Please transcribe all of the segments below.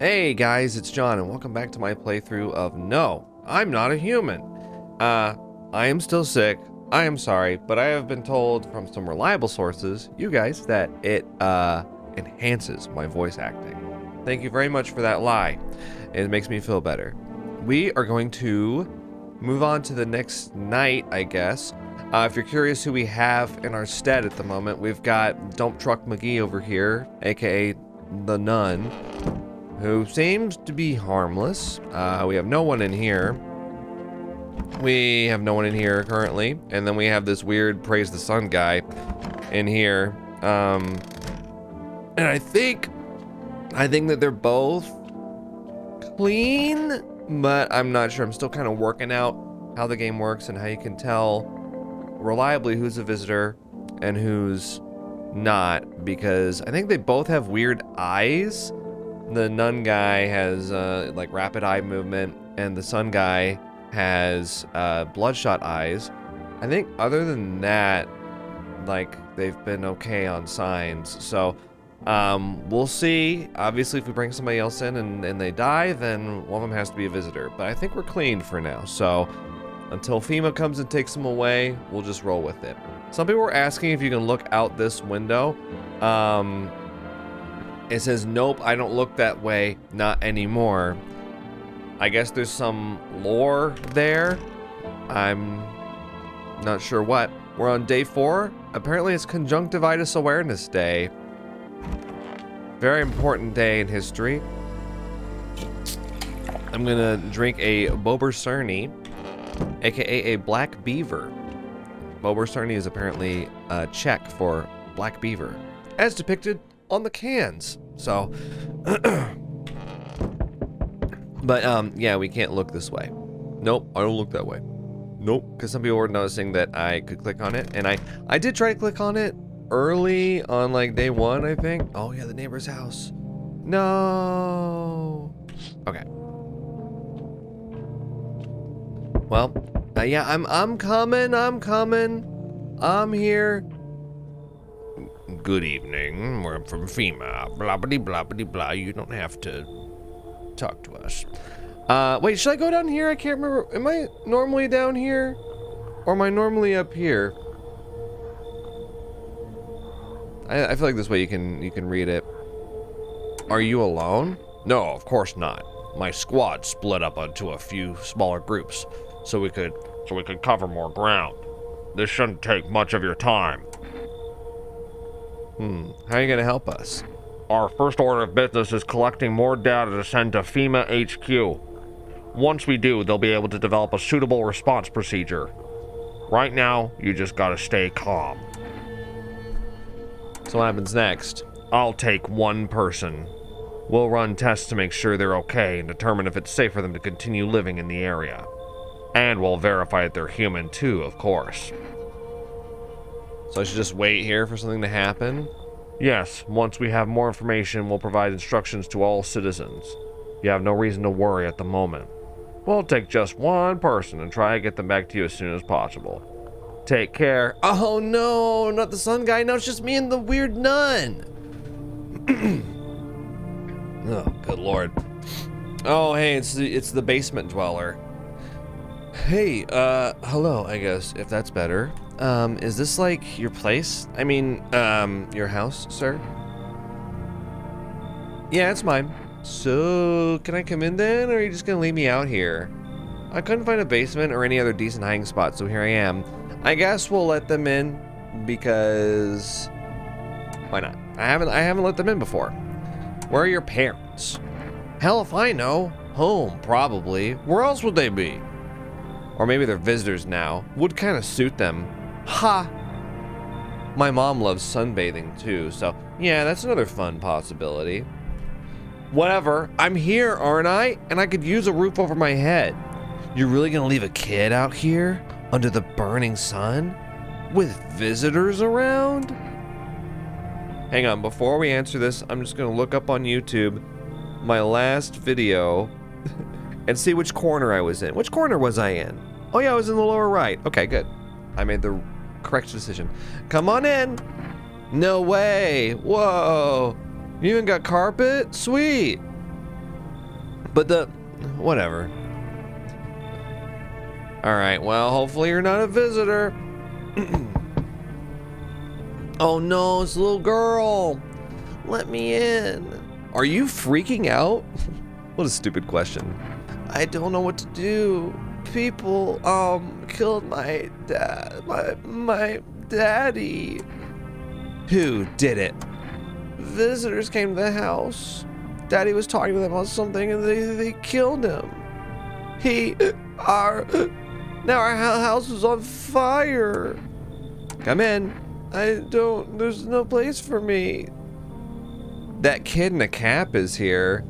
Hey guys, it's John, and welcome back to my playthrough of No, I'm Not a Human. I am still sick. I am sorry, but I have been told from some reliable sources, you guys, that it enhances my voice acting. Thank you very much for that lie. It makes me feel better. We are going to move on to the next night, I guess. If you're curious who we have in our stead at the moment, we've got Dump Truck McGee over here, aka the Nun, who seems to be harmless. We have no one in here. We have no one in here currently. And then we have this weird Praise the Sun guy in here. And I think that they're both clean, but I'm not sure. I'm still kind of working out how the game works and how you can tell reliably who's a visitor and who's not, because I think they both have weird eyes. The Nun guy has like rapid eye movement, and the Sun guy has bloodshot eyes. I think other than that, like, they've been okay on signs. So we'll see. Obviously, if we bring somebody else in and they die, then one of them has to be a visitor. But I think we're clean for now. So until FEMA comes and takes them away, we'll just roll with it. Some people were asking if you can look out this window. It says, nope, I don't look that way, not anymore. I guess there's some lore there. I'm not sure what. We're on day 4. Apparently it's Conjunctivitis Awareness Day. Very important day in history. I'm gonna drink a Bober Cerny, aka a black beaver. Bober Cerny is apparently Czech for black beaver, as depicted on the cans. So but yeah, we can't look this way. Nope, I don't look that way. Nope, because some people were noticing that I could click on it, and I did try to click on it early on, like day 1, I think. Oh yeah, the neighbor's house. No. Okay. Well, yeah, I'm coming. I'm here. Good evening. We're from FEMA. Blah blah blah blah blah. You don't have to talk to us. Wait, should I go down here? I can't remember. Am I normally down here, or am I normally up here? I feel like this way you can read it. Are you alone? No, of course not. My squad split up into a few smaller groups, so we could cover more ground. This shouldn't take much of your time. How are you gonna help us? Our first order of business is collecting more data to send to FEMA HQ. Once we do, they'll be able to develop a suitable response procedure. Right now, you just gotta stay calm. So what happens next? I'll take one person. We'll run tests to make sure they're okay and determine if it's safe for them to continue living in the area. And we'll verify that they're human too, of course. So I should just wait here for something to happen? Yes, once we have more information, we'll provide instructions to all citizens. You have no reason to worry at the moment. We'll take just one person and try to get them back to you as soon as possible. Take care. Oh no, not the Sun guy. No, it's just me and the weird Nun. Oh, good lord. Oh, hey, it's the basement dweller. Hey, hello, I guess, if that's better. Is this like your place? I mean, your house, sir? Yeah, it's mine. So, can I come in then, or are you just gonna leave me out here? I couldn't find a basement or any other decent hiding spot, so here I am. I guess we'll let them in, because why not? I haven't let them in before. Where are your parents? Hell if I know. Home, probably. Where else would they be? Or maybe they're visitors now. Would kind of suit them. Ha! My mom loves sunbathing too, so yeah, that's another fun possibility. Whatever, I'm here, aren't I? And I could use a roof over my head. You're really gonna leave a kid out here under the burning sun with visitors around? Hang on, before we answer this, I'm just gonna look up on YouTube my last video and see which corner I was in. Which corner was I in? Oh yeah, I was in the lower right. Okay, good. I made the correct decision. Come on in. No way. Whoa. You even got carpet? Sweet. Whatever. Alright, well, hopefully you're not a visitor. Oh no, it's a little girl. Let me in. Are you freaking out? What a stupid question. I don't know what to do. People, killed my dad, my daddy. Who did it? Visitors came to the house. Daddy was talking to them about something and they killed him. Now our house is on fire. Come in. There's no place for me. That kid in a cap is here.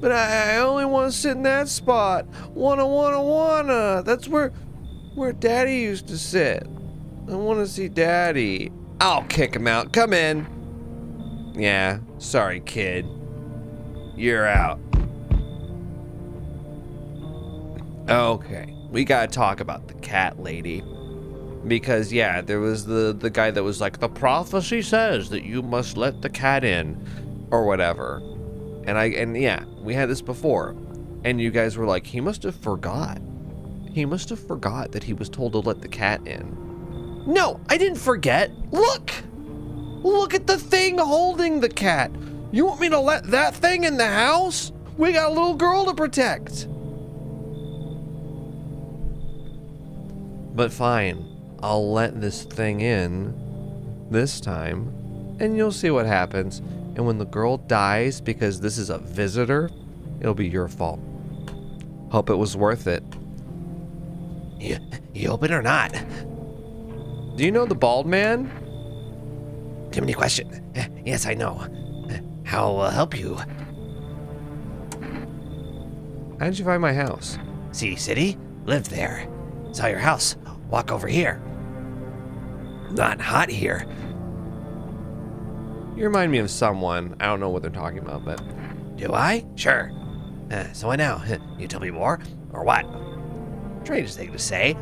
But I only want to sit in that spot. Wanna. That's where Daddy used to sit. I want to see Daddy. I'll kick him out. Come in. Yeah, sorry, kid. You're out. Okay, we gotta talk about the cat lady. Because, yeah, there was the guy that was like, the prophecy says that you must let the cat in. Or whatever. And yeah, we had this before. And you guys were like, he must have forgot. He must have forgot that he was told to let the cat in. No, I didn't forget. Look! Look at the thing holding the cat. You want me to let that thing in the house? We got a little girl to protect. But fine, I'll let this thing in this time, and you'll see what happens. And when the girl dies because this is a visitor, it'll be your fault. Hope it was worth it. You open or not? Do you know the bald man? Too many questions. Yes, I know. How help you? How did you find my house? Sea City? Lived there. Saw your house. Walk over here. Not hot here. You remind me of someone. I don't know what they're talking about, but... Do I? Sure. So what now? You tell me more? Or what? Strange thing to say.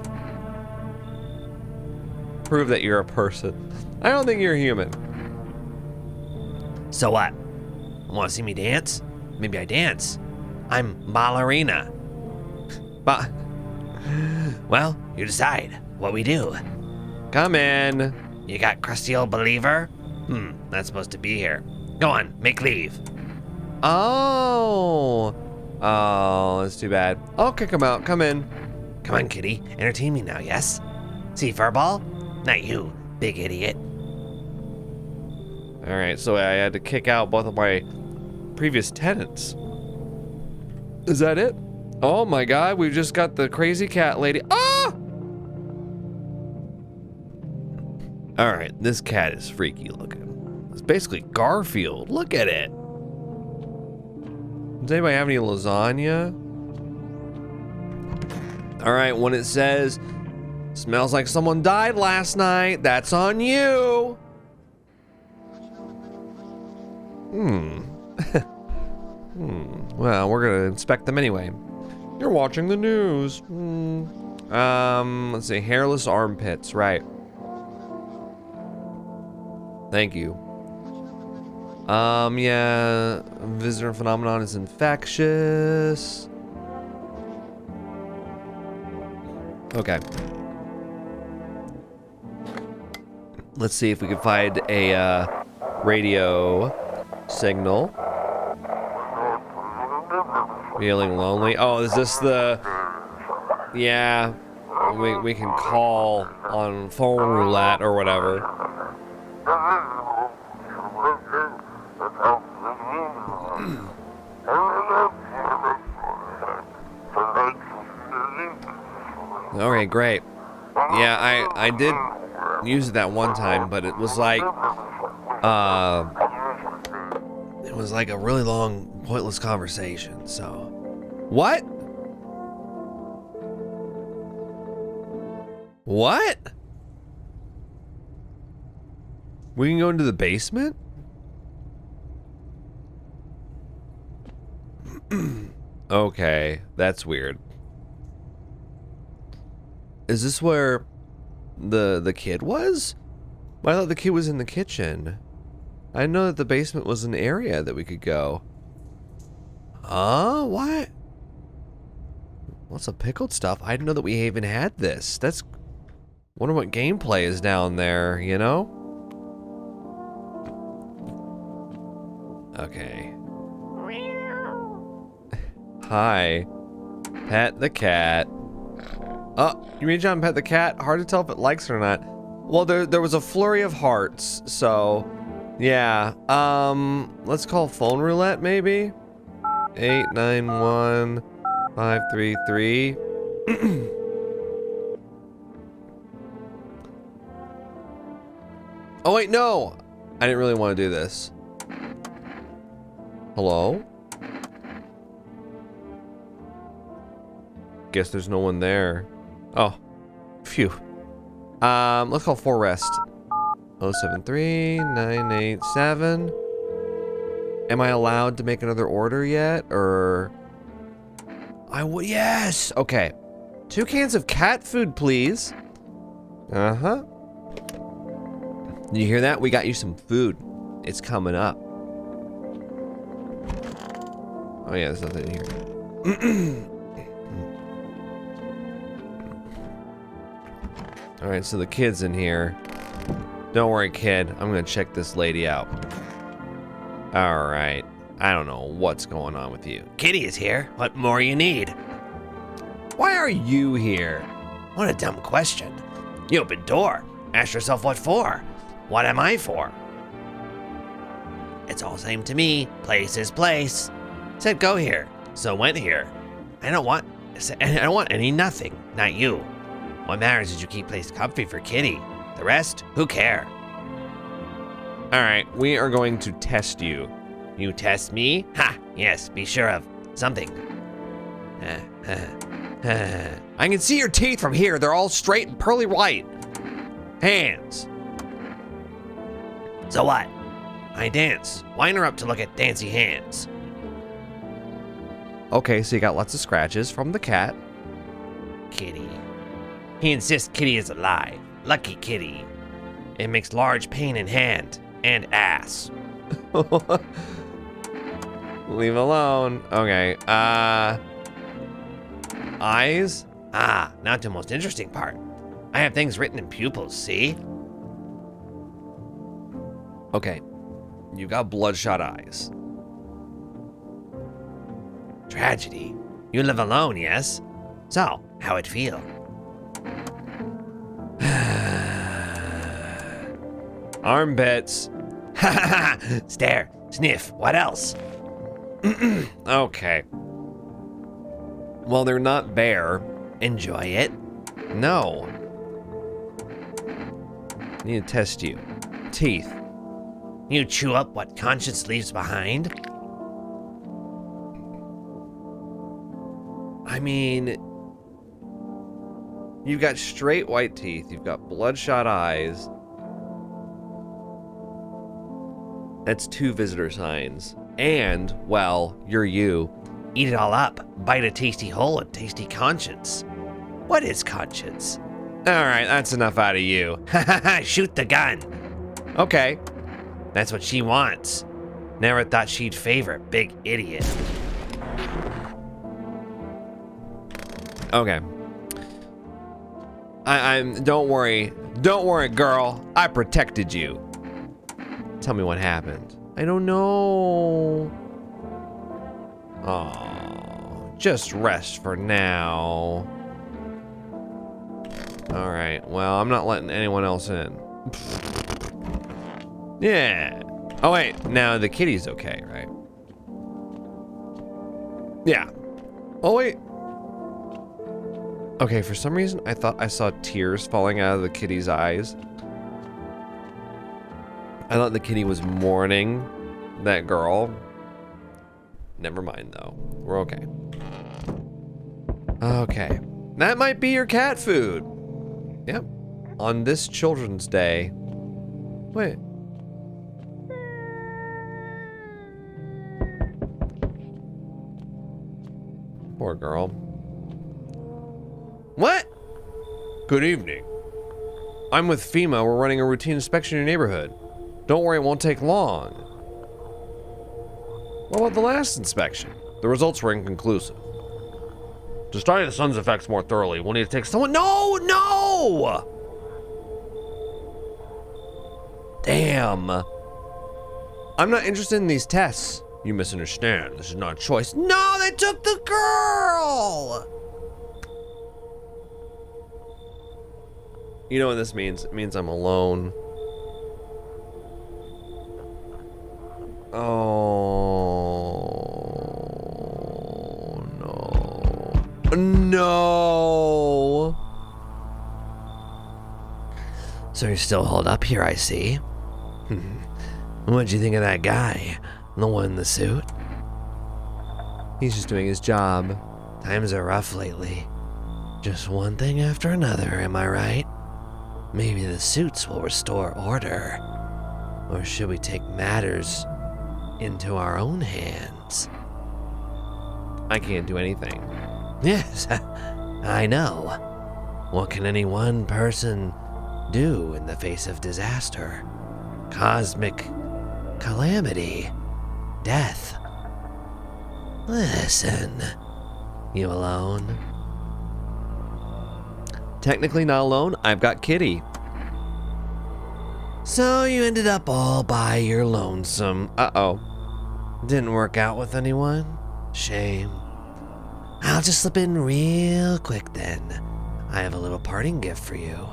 Prove that you're a person. I don't think you're human. So what? Want to see me dance? Maybe I dance. I'm ballerina. But... Well, you decide what we do. Come in. You got crusty old believer? Not supposed to be here. Go on, make leave. Oh, that's too bad. I'll kick him out. Come in. Come on, kitty. Entertain me now, yes? See, furball? Not you, big idiot. All right, so I had to kick out both of my previous tenants. Is that it? Oh my God, we've just got the crazy cat lady. Ah! All right, this cat is freaky looking. It's basically Garfield. Look at it. Does anybody have any lasagna? All right, when it says, smells like someone died last night, that's on you. Well, we're gonna inspect them anyway. You're watching the news. Let's see, hairless armpits, right. Thank you. Yeah, visitor phenomenon is infectious. Okay. Let's see if we can find a radio signal. Feeling lonely. Oh, is this the... Yeah, we can call on phone roulette or whatever. Okay, great. Yeah, I did use it that one time, but it was like a really long, pointless conversation, so. What? What? We can go into the basement? Okay, that's weird. Is this where the kid was? I thought the kid was in the kitchen. I know that the basement was an area that we could go. What? Lots of pickled stuff. I didn't know that we even had this. That's... Wonder what gameplay is down there, you know? Okay. Hi. Pet the cat. Oh, you reach out and pet the cat? Hard to tell if it likes it or not. Well, there was a flurry of hearts, so... Yeah. Let's call phone roulette, maybe? 891 533. Oh wait, no! I didn't really want to do this. Hello? Guess there's no one there. Oh. Phew. Let's call 4 rest. 073 987. Am I allowed to make another order yet, or... Yes! Okay. 2 cans of cat food, please. Uh-huh. You hear that? We got you some food. It's coming up. Oh yeah, there's nothing in here. Alright, so the kid's in here. Don't worry, kid. I'm gonna check this lady out. Alright. I don't know what's going on with you. Kitty is here. What more you need? Why are you here? What a dumb question. You opened door. Ask yourself what for. What am I for? It's all same to me. Place is place. Said go here, so went here. I don't want any nothing. Not you. What matters is you keep place comfy for Kitty. The rest, who care? Alright, we are going to test you. You test me? Ha! Yes, be sure of something. I can see your teeth from here. They're all straight and pearly white. Hands. So what? I dance. Why interrupt to look at dancy hands? Okay, so you got lots of scratches from the cat. Kitty. He insists Kitty is alive. Lucky Kitty. It makes large pain in hand and ass. Leave alone. Okay, eyes? Ah, now to the most interesting part. I have things written in pupils, see? Okay, you got bloodshot eyes. Tragedy. You live alone, yes? So, how it feel? Armpits. Stare, sniff, what else? Okay. Well, they're not bare. Enjoy it? No. Need to test you. Teeth. You chew up what conscience leaves behind? I mean, you've got straight white teeth. You've got bloodshot eyes. That's 2 visitor signs. And, well, you're you. Eat it all up. Bite a tasty hole and tasty conscience. What is conscience? Alright, that's enough out of you. Shoot the gun. Okay. That's what she wants. Never thought she'd favor big idiot. Okay. Don't worry, girl. I protected you. Tell me what happened. I don't know. Oh, just rest for now. All right. Well, I'm not letting anyone else in. Yeah. Oh wait. Now the kitty's okay, right? Yeah. Oh wait. Okay, for some reason, I thought I saw tears falling out of the kitty's eyes. I thought the kitty was mourning that girl. Never mind, though. We're okay. Okay. That might be your cat food. Yep. On this Children's Day. Wait. Poor girl. What? Good evening. I'm with FEMA. We're running a routine inspection in your neighborhood. Don't worry, it won't take long. What about the last inspection? The results were inconclusive. To study the sun's effects more thoroughly, we'll need to take someone. No, no! Damn. I'm not interested in these tests. You misunderstand. This is not a choice. No, they took the girl! You know what this means? It means I'm alone. Oh, no. No! So you're still holed up here, I see. What'd you think of that guy? The one in the suit? He's just doing his job. Times are rough lately. Just one thing after another, am I right? Maybe the suits will restore order. Or should we take matters into our own hands? I can't do anything. Yes, I know. What can any one person do in the face of disaster? Cosmic calamity, death. Listen, you alone? Technically not alone. I've got Kitty. So you ended up all by your lonesome. Uh-oh. Didn't work out with anyone? Shame. I'll just slip in real quick then. I have a little parting gift for you.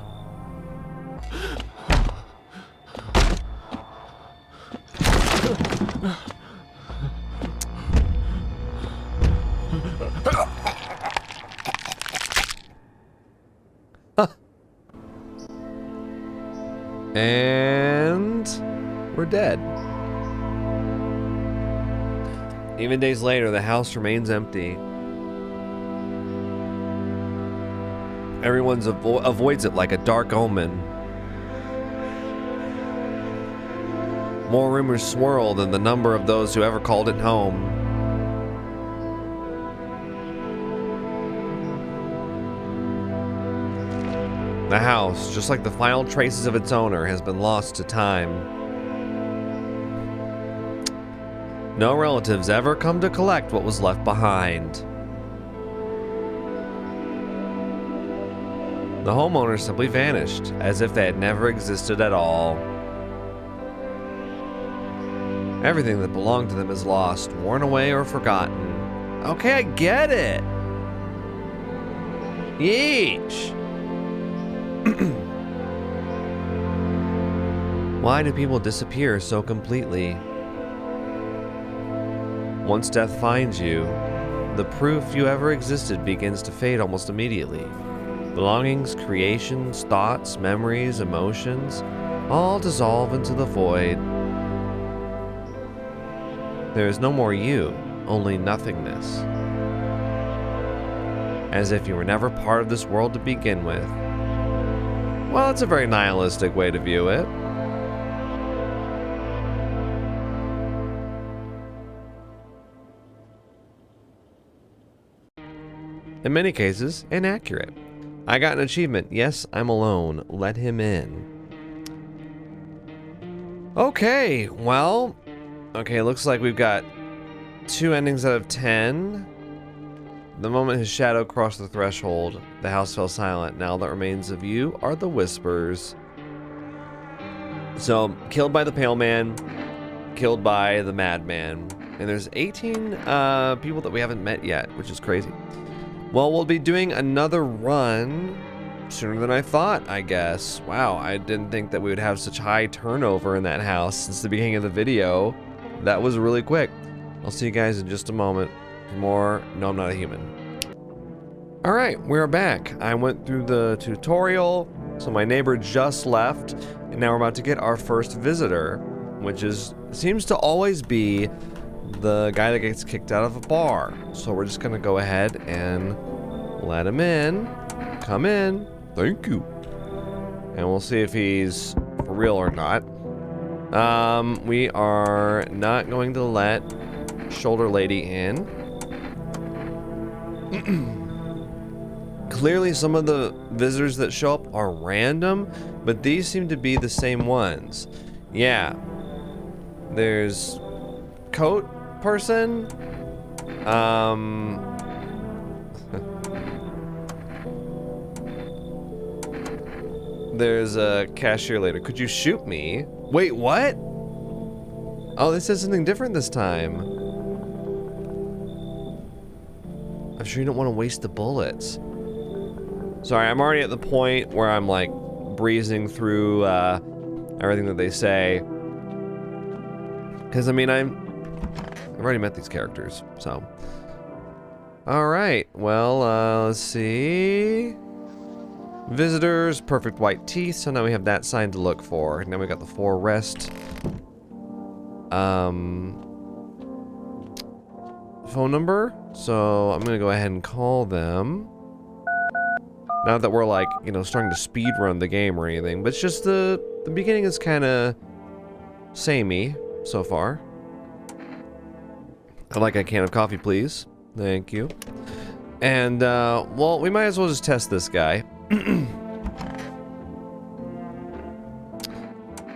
And we're dead. Even days later, the house remains empty. Everyone avoids it like a dark omen. More rumors swirl than the number of those who ever called it home. The house, just like the final traces of its owner, has been lost to time. No relatives ever come to collect what was left behind. The homeowner simply vanished, as if they had never existed at all. Everything that belonged to them is lost, worn away, or forgotten. Okay, I get it. Yeesh. Why do people disappear so completely? Once death finds you, the proof you ever existed begins to fade almost immediately. Belongings, creations, thoughts, memories, emotions, all dissolve into the void. There is no more you, only nothingness. As if you were never part of this world to begin with. Well, it's a very nihilistic way to view it. In many cases, inaccurate. I got an achievement. Yes, I'm alone. Let him in. Okay, well... Okay, looks like we've got 2 endings out of 10. The moment his shadow crossed the threshold, the house fell silent. Now that remains of you are the whispers. So, killed by the pale man, killed by the madman. And there's 18 people that we haven't met yet, which is crazy. Well, we'll be doing another run sooner than I thought, I guess. Wow, I didn't think that we would have such high turnover in that house since the beginning of the video. That was really quick. I'll see you guys in just a moment. More, no, I'm not a human. All right, we're back. I went through the tutorial, so my neighbor just left, and now we're about to get our first visitor, which seems to always be the guy that gets kicked out of a bar. So we're just gonna go ahead and let him in. Come in. Thank you. And we'll see if he's for real or not. We are not going to let Shoulder Lady in. Clearly some of the visitors that show up are random, but these seem to be the same ones. Yeah. There's coat person. There's a cashier later. Could you shoot me? Wait, what? Oh, this says something different this time. I'm sure you don't want to waste the bullets. Sorry, I'm already at the point where I'm like breezing through everything that they say. Because, I mean, I've already met these characters, so. Alright, well, let's see. Visitors, perfect white teeth, so now we have that sign to look for. Now we got the 4 rest. Phone number, so I'm gonna go ahead and call them. Not that we're like, you know, starting to speed run the game or anything, but it's just the beginning is kind of samey so far. I'd like a can of coffee, please. Thank you. And, well, we might as well just test this guy.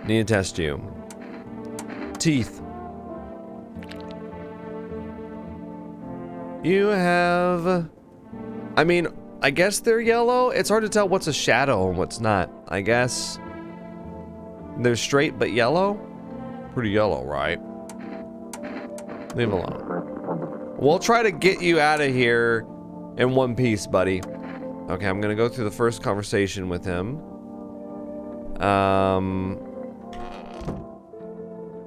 Need to test you. Teeth. You have... I mean, I guess they're yellow. It's hard to tell what's a shadow and what's not. I guess they're straight but yellow. Pretty yellow, right? Leave it alone. We'll try to get you out of here in one piece, buddy. Okay, I'm gonna go through the first conversation with him.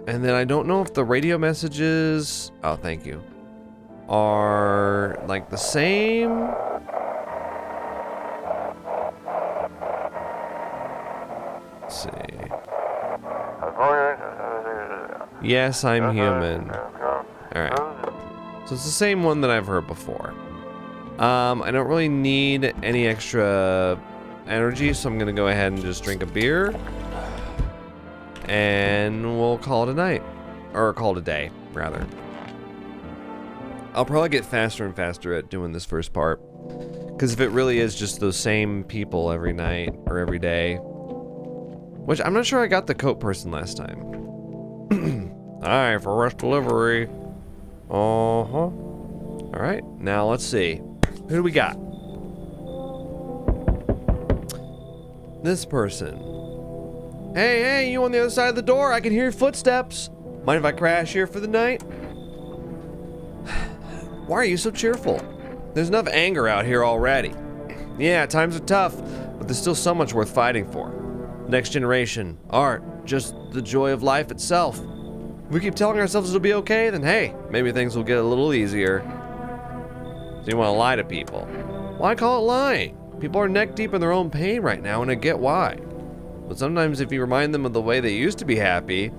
And then I don't know if the radio messages... Oh, thank you. Are like the same. Let's see. Yes, I'm human. Alright. So it's the same one that I've heard before. I don't really need any extra energy, so I'm gonna go ahead and just drink a beer. And we'll call it a night. Or call it a day, rather. I'll probably get faster and faster at doing this first part. Because if it really is just those same people every night or every day. Which I'm not sure I got the coat person last time. Alright, for rest delivery. Uh-huh. Alright, now let's see. Who do we got? This person. Hey, you on the other side of the door? I can hear your footsteps. Mind if I crash here for the night? Why are you so cheerful? There's enough anger out here already. Yeah, times are tough, but there's still so much worth fighting for. Next generation, art, just the joy of life itself. If we keep telling ourselves it'll be okay, then hey, maybe things will get a little easier. So you want to lie to people? Why call it lying? People are neck deep in their own pain right now, and I get why. But sometimes if you remind them of the way they used to be happy,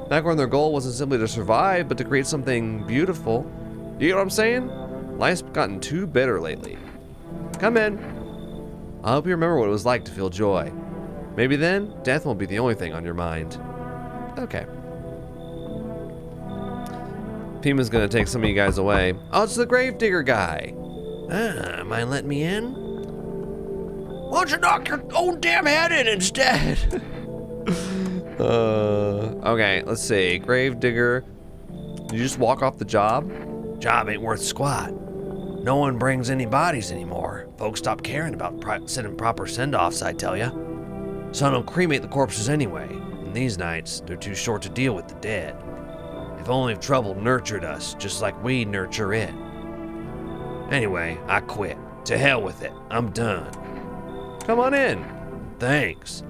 back when their goal wasn't simply to survive, but to create something beautiful. You get what I'm saying? Life's gotten too bitter lately. Come in. I hope you remember what it was like to feel joy. Maybe then, death won't be the only thing on your mind. Okay. FEMA's gonna take some of you guys away. Oh, it's the gravedigger guy. Mind letting me in? Why don't you knock your own damn head in instead? Okay, let's see. Gravedigger. Did you just walk off the job? Job ain't worth squat. No one brings any bodies anymore. Folks stop caring about sending proper send-offs, I tell ya. Son will cremate the corpses anyway. And these nights, they're too short to deal with the dead. If only trouble nurtured us, just like we nurture it. Anyway, I quit. To hell with it. I'm done. Come on in. Thanks.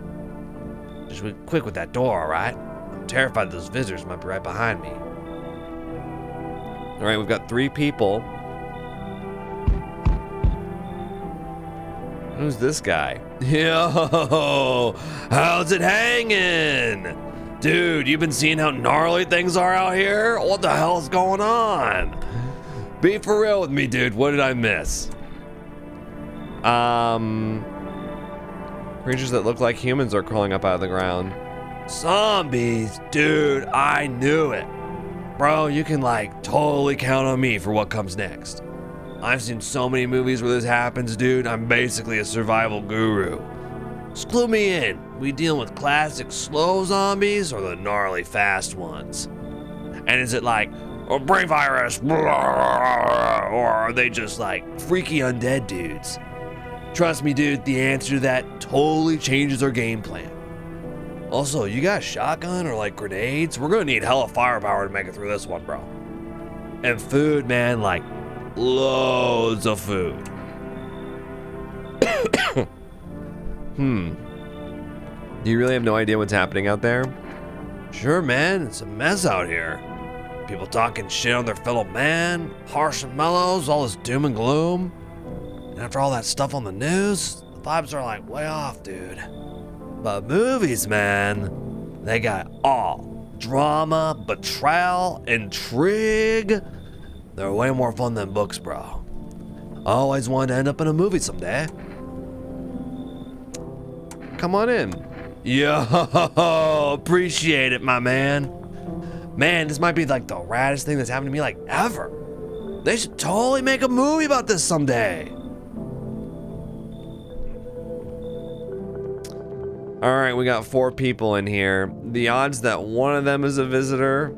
Just be quick with that door, alright? I'm terrified those visitors might be right behind me. Alright, we've got 3 people. Who's this guy? Yo, how's it hanging? Dude, you been seeing how gnarly things are out here? What the hell's going on? Be for real with me, dude. What did I miss? Creatures that look like humans are crawling up out of the ground. Zombies? Dude, I knew it. Bro, you can like totally count on me for what comes next. I've seen so many movies where this happens, dude. I'm basically a survival guru. Just clue me in. We dealing with classic slow zombies or the gnarly fast ones? And is it like a brain virus, or are they just like freaky undead dudes? Trust me, dude, the answer to that totally changes our game plan. Also, you got a shotgun or like grenades? We're gonna need hella firepower to make it through this one, bro. And food, man, like loads of food. Do you really have no idea what's happening out there? Sure, man, it's a mess out here. People talking shit on their fellow man, harsh and mellows, all this doom and gloom. And after all that stuff on the news, the vibes are like way off, dude. But movies, man, they got all drama, betrayal, intrigue. They're way more fun than books, bro. I always wanted to end up in a movie someday. Come on in. Yo, appreciate it, my man. Man, this might be like the raddest thing that's happened to me like ever. They should totally make a movie about this someday. All right, we got 4 people in here. The odds that one of them is a visitor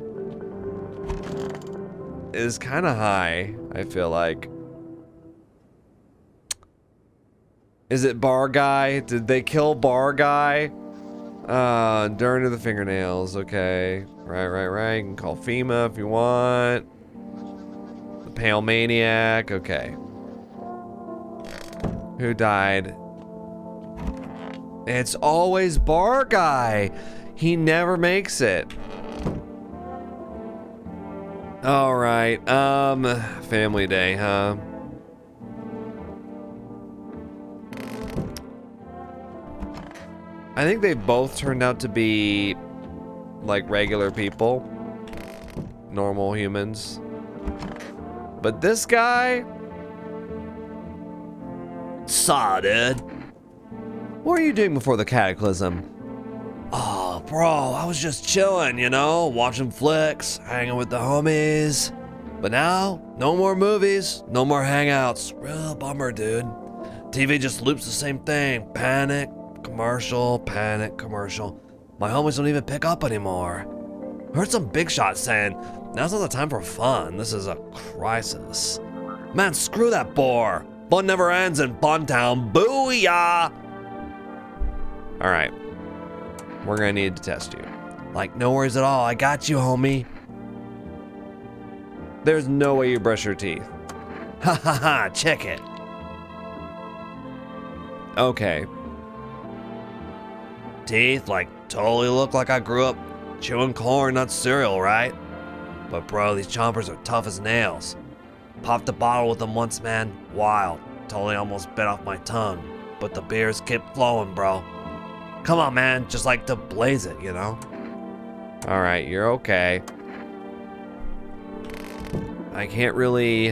is kind of high, I feel like. Is it Bar Guy? Did they kill Bar Guy? Dirt to the fingernails. Okay. Right. You can call FEMA if you want. The Pale Maniac. Okay. Who died? It's always Bar Guy. He never makes it. All right. Family day, huh? I think they both turned out to be like regular people, normal humans. But this guy, saw, dude. What were you doing before the cataclysm? Oh, bro, I was just chilling, you know, watching flicks, hanging with the homies. But now, no more movies, no more hangouts. Real bummer, dude. TV just loops the same thing. Panic, commercial, panic, commercial. My homies don't even pick up anymore. I heard some big shot saying, now's not the time for fun. This is a crisis. Man, screw that bore. Fun never ends in Funtown. Booyah! Alright. We're gonna need to test you. Like, no worries at all. I got you, homie. There's no way you brush your teeth. Ha ha ha, check it. Okay. Teeth, like, totally look like I grew up chewing corn, not cereal, right? But bro, these chompers are tough as nails. Popped a bottle with them once, man. Wild. Totally almost bit off my tongue. But the beers kept flowing, bro. Come on, man. Just like to blaze it, you know? Alright, you're okay. I can't really...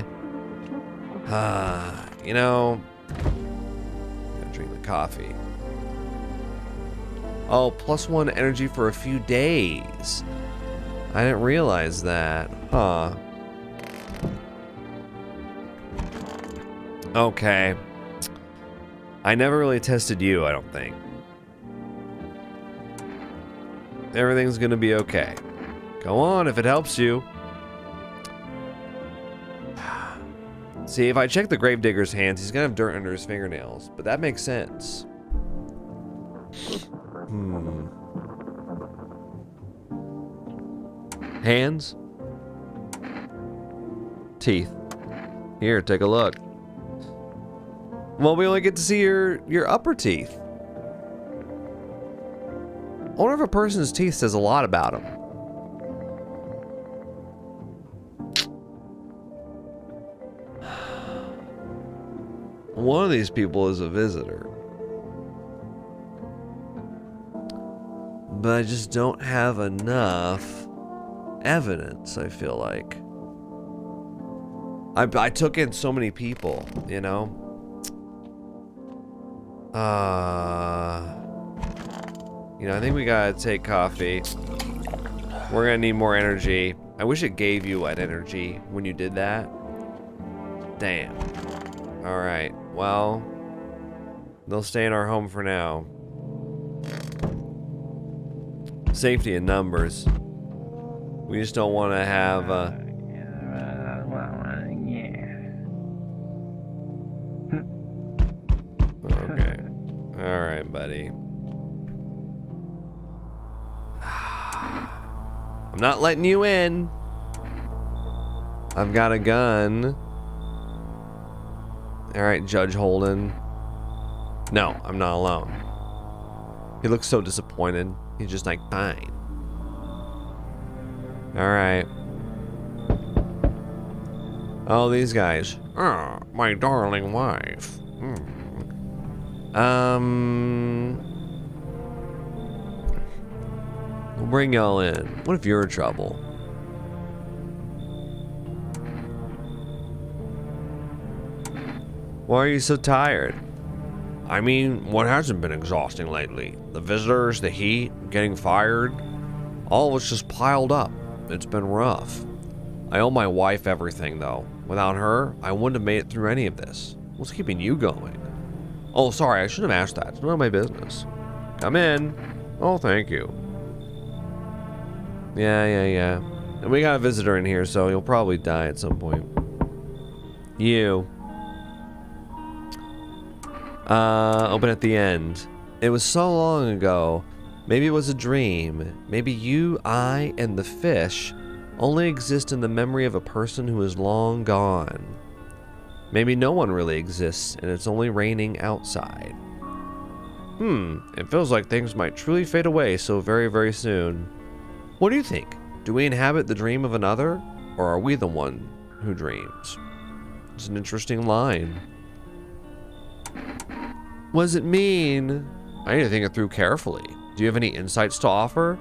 you know... Gotta drink the coffee. Oh, +1 energy for a few days. I didn't realize that. Huh. Okay. I never really tested you, I don't think. Everything's gonna be okay. Go on if it helps you. See, if I check the gravedigger's hands, he's gonna have dirt under his fingernails, but that makes sense. Hands. Teeth. Here, take a look. Well, we only get to see your upper teeth. I wonder if a person's teeth says a lot about them. One of these people is a visitor. But I just don't have enough evidence, I feel like. I took in so many people, you know? You know, I think we gotta take coffee. We're gonna need more energy. I wish it gave you an energy when you did that. Damn. Alright, well, they'll stay in our home for now. Safety in numbers. We just don't want to have already. I'm not letting you in. I've got a gun. Alright, Judge Holden. No, I'm not alone. He looks so disappointed. He's just like, fine. Alright. Oh, these guys. Oh, my darling wife. We'll bring y'all in. What if you're in trouble? Why are you so tired? I mean, what hasn't been exhausting lately? The visitors, the heat, getting fired. All of it's just piled up. It's been rough. I owe my wife everything, though. Without her, I wouldn't have made it through any of this. What's keeping you going? Oh, sorry, I shouldn't have asked that. It's none of my business. Come in. Oh, thank you. Yeah. And we got a visitor in here, so you'll probably die at some point. You. Open at the end. It was so long ago. Maybe it was a dream. Maybe you, I, and the fish only exist in the memory of a person who is long gone. Maybe no one really exists, and it's only raining outside. It feels like things might truly fade away so very, very soon. What do you think? Do we inhabit the dream of another, or are we the one who dreams? It's an interesting line. What does it mean? I need to think it through carefully. Do you have any insights to offer?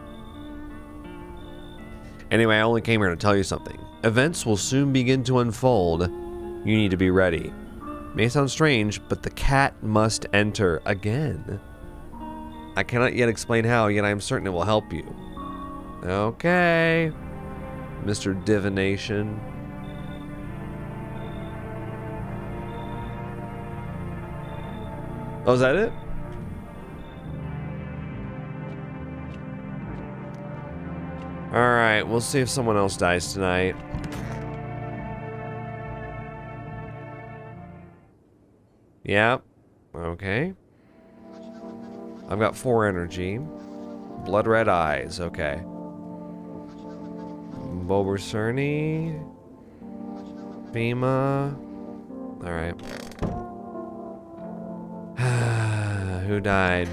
Anyway, I only came here to tell you something. Events will soon begin to unfold. You need to be ready. May sound strange, but the cat must enter again. I cannot yet explain how, yet I am certain it will help you. Okay, Mr. Divination. Oh, is that it? Alright, we'll see if someone else dies tonight. Yep. Okay. I've got 4 energy. Blood red eyes. Okay. Bobercerny. FEMA. Alright. Who died?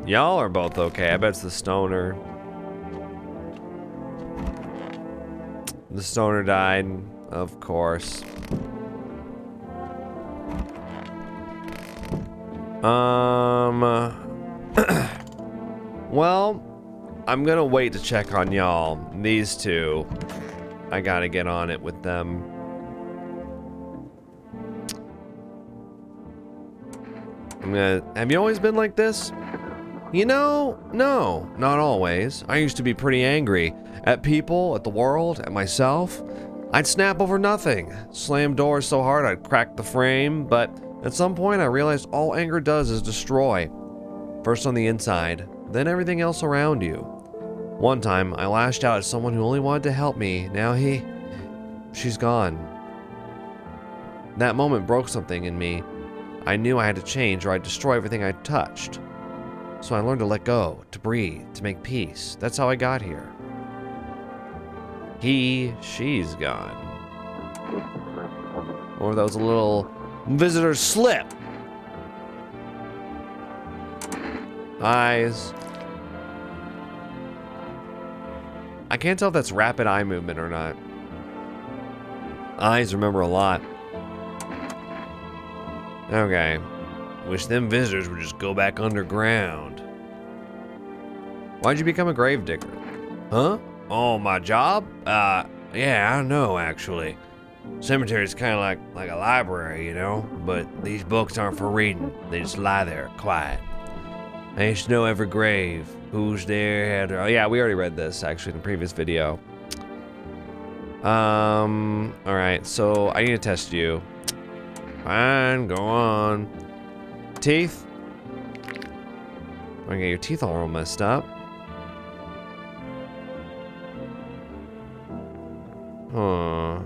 Y'all are both okay. I bet it's the stoner. The stoner died, of course. Well, I'm gonna wait to check on y'all. These two, I gotta get on it with them. Have you always been like this? You know, no, not always. I used to be pretty angry. At people, at the world, at myself. I'd snap over nothing. Slam doors so hard I'd crack the frame, but at some point I realized all anger does is destroy. First on the inside, then everything else around you. One time, I lashed out at someone who only wanted to help me. Now she's gone. That moment broke something in me. I knew I had to change or I'd destroy everything I touched. So I learned to let go, to breathe, to make peace. That's how I got here. She's gone. Or that was a little visitor slip. Eyes. I can't tell if that's rapid eye movement or not. Eyes remember a lot. Okay. Wish them visitors would just go back underground. Why'd you become a gravedigger? Huh? Oh, my job? Yeah, I don't know, actually. Cemetery's kind of like a library, you know? But these books aren't for reading. They just lie there, quiet. I used to know every grave. Who's there? Oh, yeah, we already read this, actually, in the previous video. Alright, so I need to test you. Fine, go on. Teeth? Okay, your teeth are all messed up. Huh.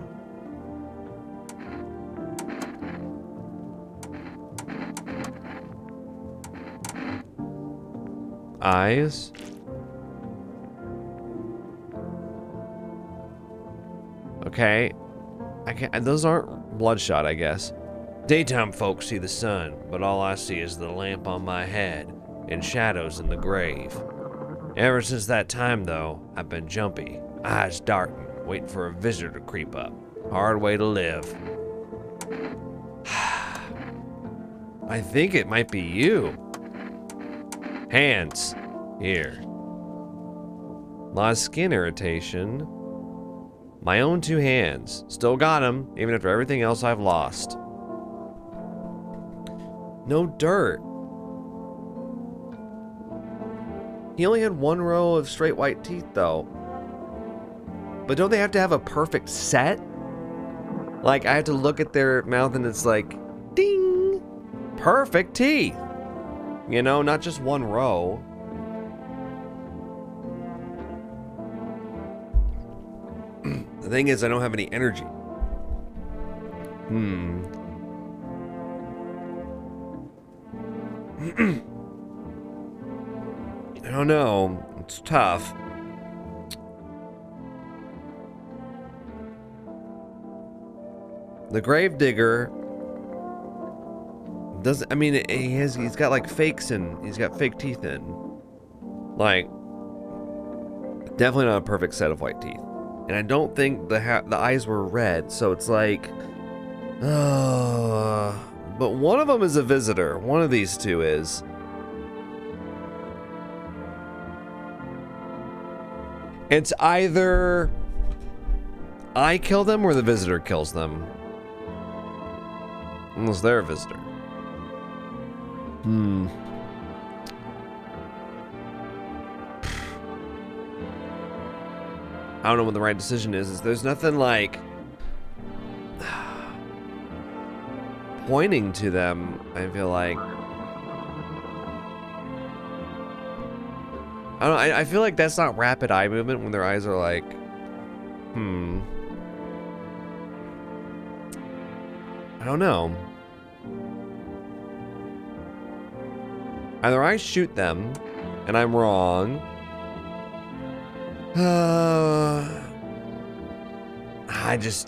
Eyes? Okay. I can't, those aren't bloodshot, I guess. Daytime folks see the sun, but all I see is the lamp on my head and shadows in the grave. Ever since that time, though, I've been jumpy, eyes darting, waiting for a visitor to creep up. Hard way to live. I think it might be you. Hands. Here. Lot of skin irritation. My own 2 hands. Still got them, even after everything else I've lost. No dirt. He only had 1 row of straight white teeth, though. But don't they have to have a perfect set? Like, I have to look at their mouth and it's like, ding! Perfect teeth! You know, not just 1 row. The thing is, I don't have any energy. I don't know. It's tough. The gravedigger doesn't. I mean, he's got like fakes in. He's got fake teeth in. Like, definitely not a perfect set of white teeth. And I don't think the eyes were red. So it's like, but one of them is a visitor. One of these 2 is. It's either I kill them or the visitor kills them. Unless they're a visitor. I don't know what the right decision is. There's nothing like pointing to them, I feel like. I don't know, I feel like that's not rapid eye movement when their eyes are like, I don't know. Either I shoot them, and I'm wrong.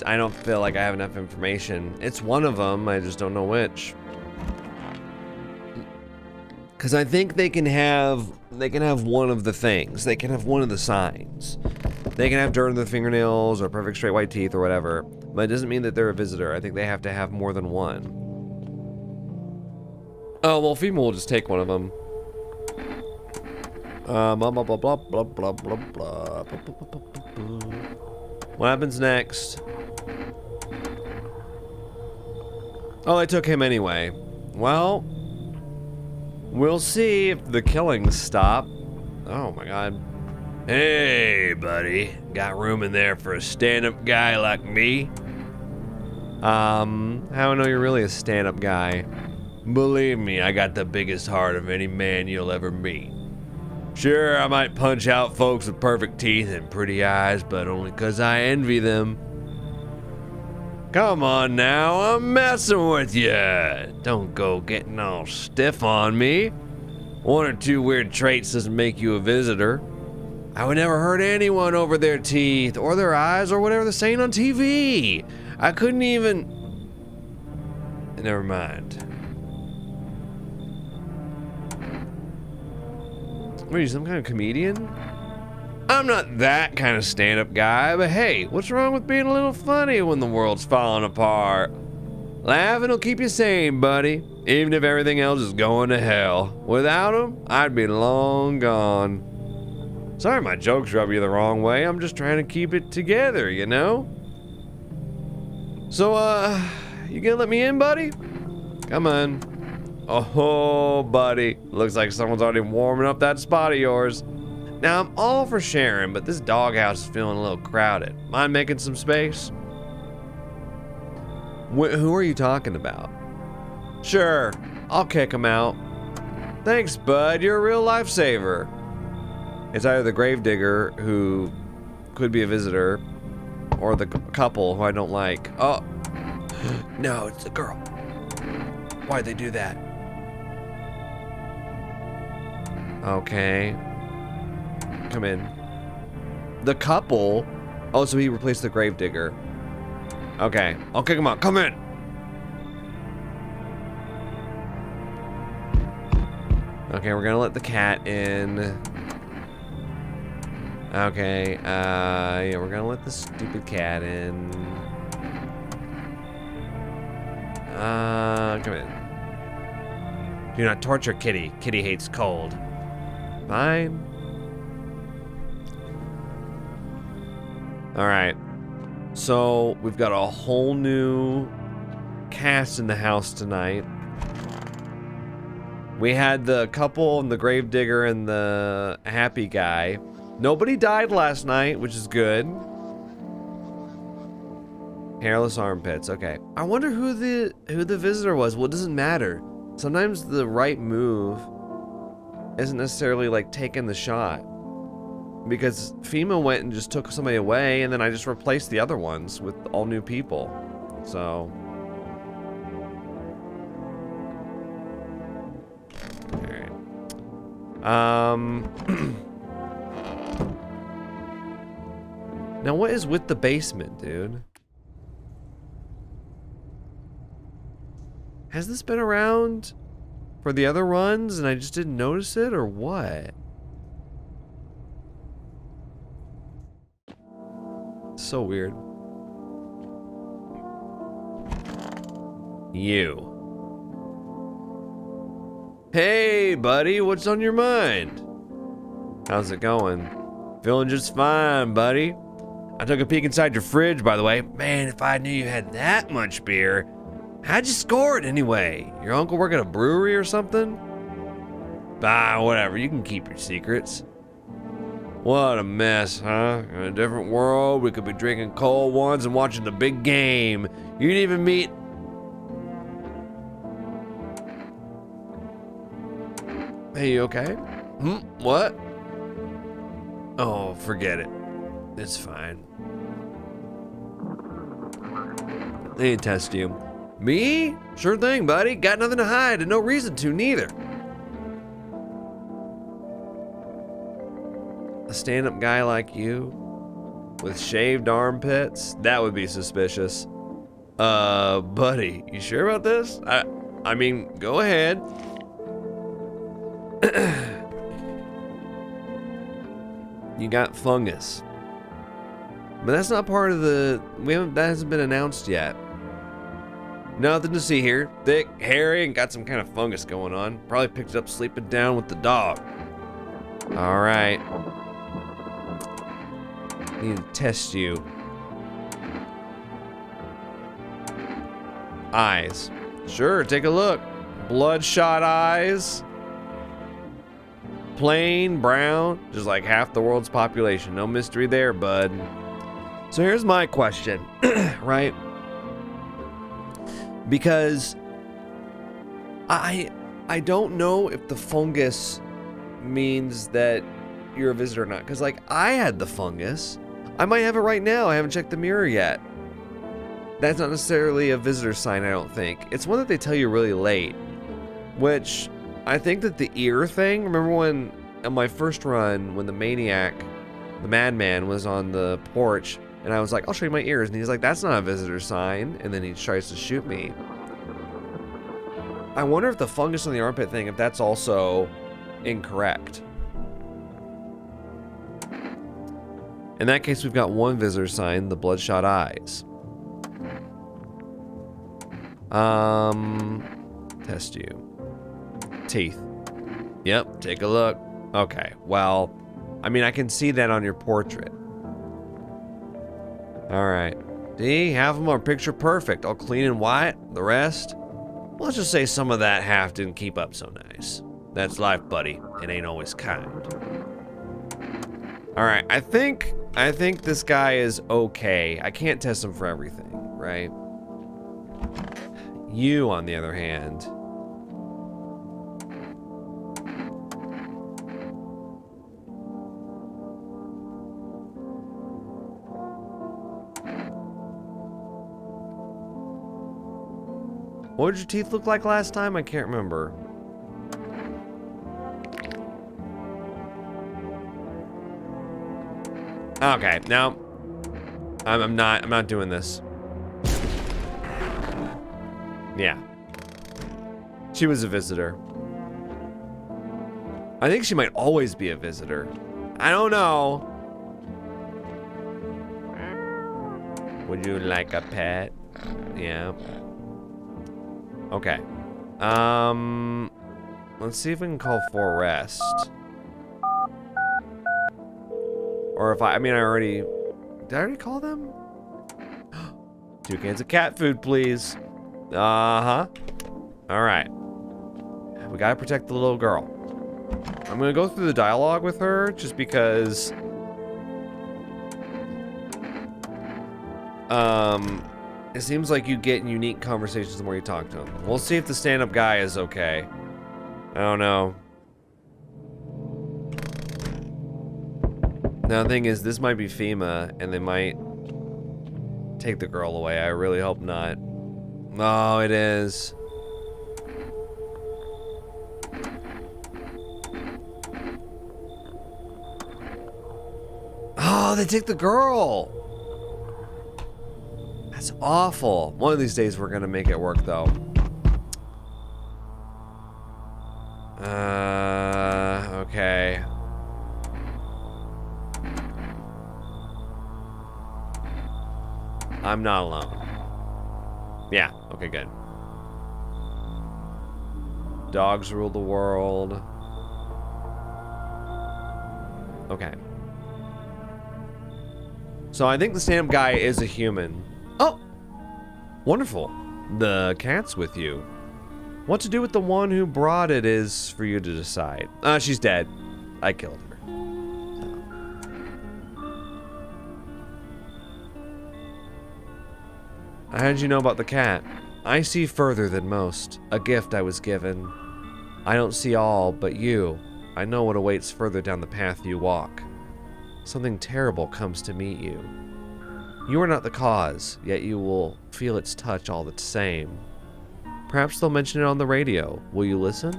I don't feel like I have enough information. It's one of them, I just don't know which. Because I think they can have one of the things. They can have one of the signs. They can have dirt in their fingernails or perfect straight white teeth or whatever. But it doesn't mean that they're a visitor. I think they have to have more than one. Oh, well, FEMA will just take one of them. Blah, blah, blah, blah, blah, blah, blah, blah. What happens next? Oh, they took him anyway. Well, we'll see if the killings stop. Oh my god. Hey, buddy. Got room in there for a stand-up guy like me? How do I know you're really a stand-up guy? Believe me, I got the biggest heart of any man you'll ever meet. Sure, I might punch out folks with perfect teeth and pretty eyes, but only 'cause I envy them. Come on now, I'm messing with ya. Don't go getting all stiff on me. 1 or 2 weird traits doesn't make you a visitor. I would never hurt anyone over their teeth or their eyes or whatever they're saying on TV. I couldn't even... Never mind. What are you, some kind of comedian? I'm not that kind of stand-up guy, but hey, what's wrong with being a little funny when the world's falling apart? Laughing will keep you sane, buddy, even if everything else is going to hell. Without 'em, I'd be long gone. Sorry my jokes rub you the wrong way, I'm just trying to keep it together, you know? So, you gonna let me in, buddy? Come on. Oh, buddy. Looks like someone's already warming up that spot of yours. Now, I'm all for sharing, but this doghouse is feeling a little crowded. Mind making some space? Who are you talking about? Sure, I'll kick him out. Thanks, bud. You're a real lifesaver. It's either the gravedigger, who could be a visitor, or the couple who I don't like. Oh. No, it's the girl. Why'd they do that? Okay. Come in. The couple? Oh, so he replaced the gravedigger. Okay. I'll kick him out. Come in. Okay, we're gonna let the cat in. Okay, yeah, we're gonna let the stupid cat in. Come in. Do not torture Kitty. Kitty hates cold. Fine. Alright. So, we've got a whole new cast in the house tonight. We had the couple and the gravedigger and the happy guy. Nobody died last night, which is good. Hairless armpits, okay. I wonder who the visitor was. Well, it doesn't matter. Sometimes the right move isn't necessarily like taking the shot. Because FEMA went and just took somebody away, and then I just replaced the other ones with all new people. So. Alright. Now what is with the basement, dude? Has this been around for the other runs and I just didn't notice it, or what? So weird. You. Hey, buddy, what's on your mind? How's it going? Feeling just fine, buddy. I took a peek inside your fridge, by the way. Man, if I knew you had that much beer. How'd you score it anyway? Your uncle work at a brewery or something? Bah, whatever, you can keep your secrets. What a mess, huh? In a different world, we could be drinking cold ones and watching the big game. You'd even meet... Hey, you okay? What? Oh, forget it. It's fine. They didn't test you. Me? Sure thing, buddy. Got nothing to hide and no reason to, neither. A stand-up guy like you? With shaved armpits? That would be suspicious. Buddy, you sure about this? I mean, go ahead. You got fungus. But that's not part of the... that hasn't been announced yet. Nothing to see here. Thick, hairy, and got some kind of fungus going on. Probably picked it up sleeping down with the dog. Alright. Need to test you. Eyes. Sure, take a look. Bloodshot eyes. Plain, brown, just like half the world's population. No mystery there, bud. So here's my question, right? Because I don't know if the fungus means that you're a visitor or not. Because, like, I had the fungus. I might have it right now. I haven't checked the mirror yet. That's not necessarily a visitor sign, I don't think. It's one that they tell you really late. Which, I think that the ear thing, remember when, on my first run, when the maniac, the madman, was on the porch, and I was like, I'll show you my ears. And he's like, that's not a visitor sign. And then he tries to shoot me. I wonder if the fungus on the armpit thing, if that's also incorrect. In that case, we've got one visitor sign, the bloodshot eyes. Test you. Teeth. Yep, take a look. Okay, well, I mean, I can see that on your portrait. Alright. See, half of them are picture perfect, all clean and white. The rest? Well, let's just say some of that half didn't keep up so nice. That's life, buddy. It ain't always kind. Alright, I think this guy is okay. I can't test him for everything, right? You, on the other hand... What did your teeth look like last time? I can't remember. Okay, now I'm not doing this. Yeah. She was a visitor. I think she might always be a visitor. I don't know. Would you like a pet? Yeah. Okay. Let's see if we can call for rest. Or if I mean, did I already call them? 2 cans of cat food, please. Uh-huh. All right. We gotta protect the little girl. I'm gonna go through the dialogue with her just because it seems like you get unique conversations the more you talk to him. We'll see if the stand-up guy is okay. I don't know. Now the thing is, this might be FEMA and they might take the girl away. I really hope not. Oh, it is. Oh, they take the girl. That's awful. One of these days we're gonna make it work though. Okay. I'm not alone. Yeah, okay, good. Dogs rule the world. Okay. So I think the stand-up guy is a human. Oh! Wonderful. The cat's with you. What to do with the one who brought it is for you to decide. She's dead. I killed her. How did you know about the cat? I see further than most. A gift I was given. I don't see all, but you. I know what awaits further down the path you walk. Something terrible comes to meet you. You are not the cause, yet you will feel its touch all the same. Perhaps they'll mention it on the radio. Will you listen?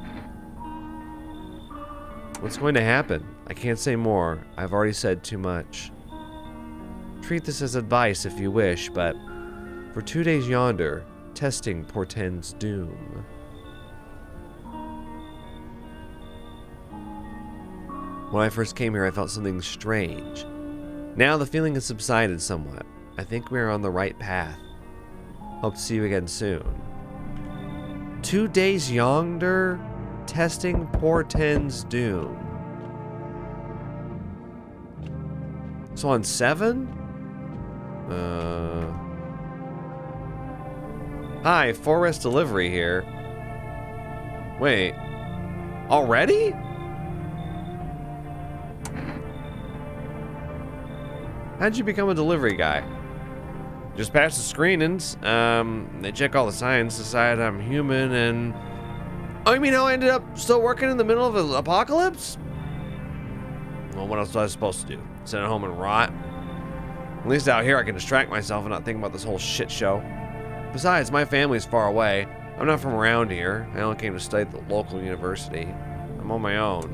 What's going to happen? I can't say more. I've already said too much. Treat this as advice if you wish, but for 2 days yonder, testing portends doom. When I first came here, I felt something strange. Now the feeling has subsided somewhat. I think we are on the right path. Hope to see you again soon. 2 days yonder, testing portends doom. So on 7? Hi, Forest Delivery here. Wait. Already? How'd you become a delivery guy? Just passed the screenings. They check all the signs, decide I'm human, and... Oh, you mean how I ended up still working in the middle of an apocalypse? Well, what else was I supposed to do? Sit at home and rot? At least out here I can distract myself and not think about this whole shit show. Besides, my family's far away. I'm not from around here. I only came to study at the local university. I'm on my own.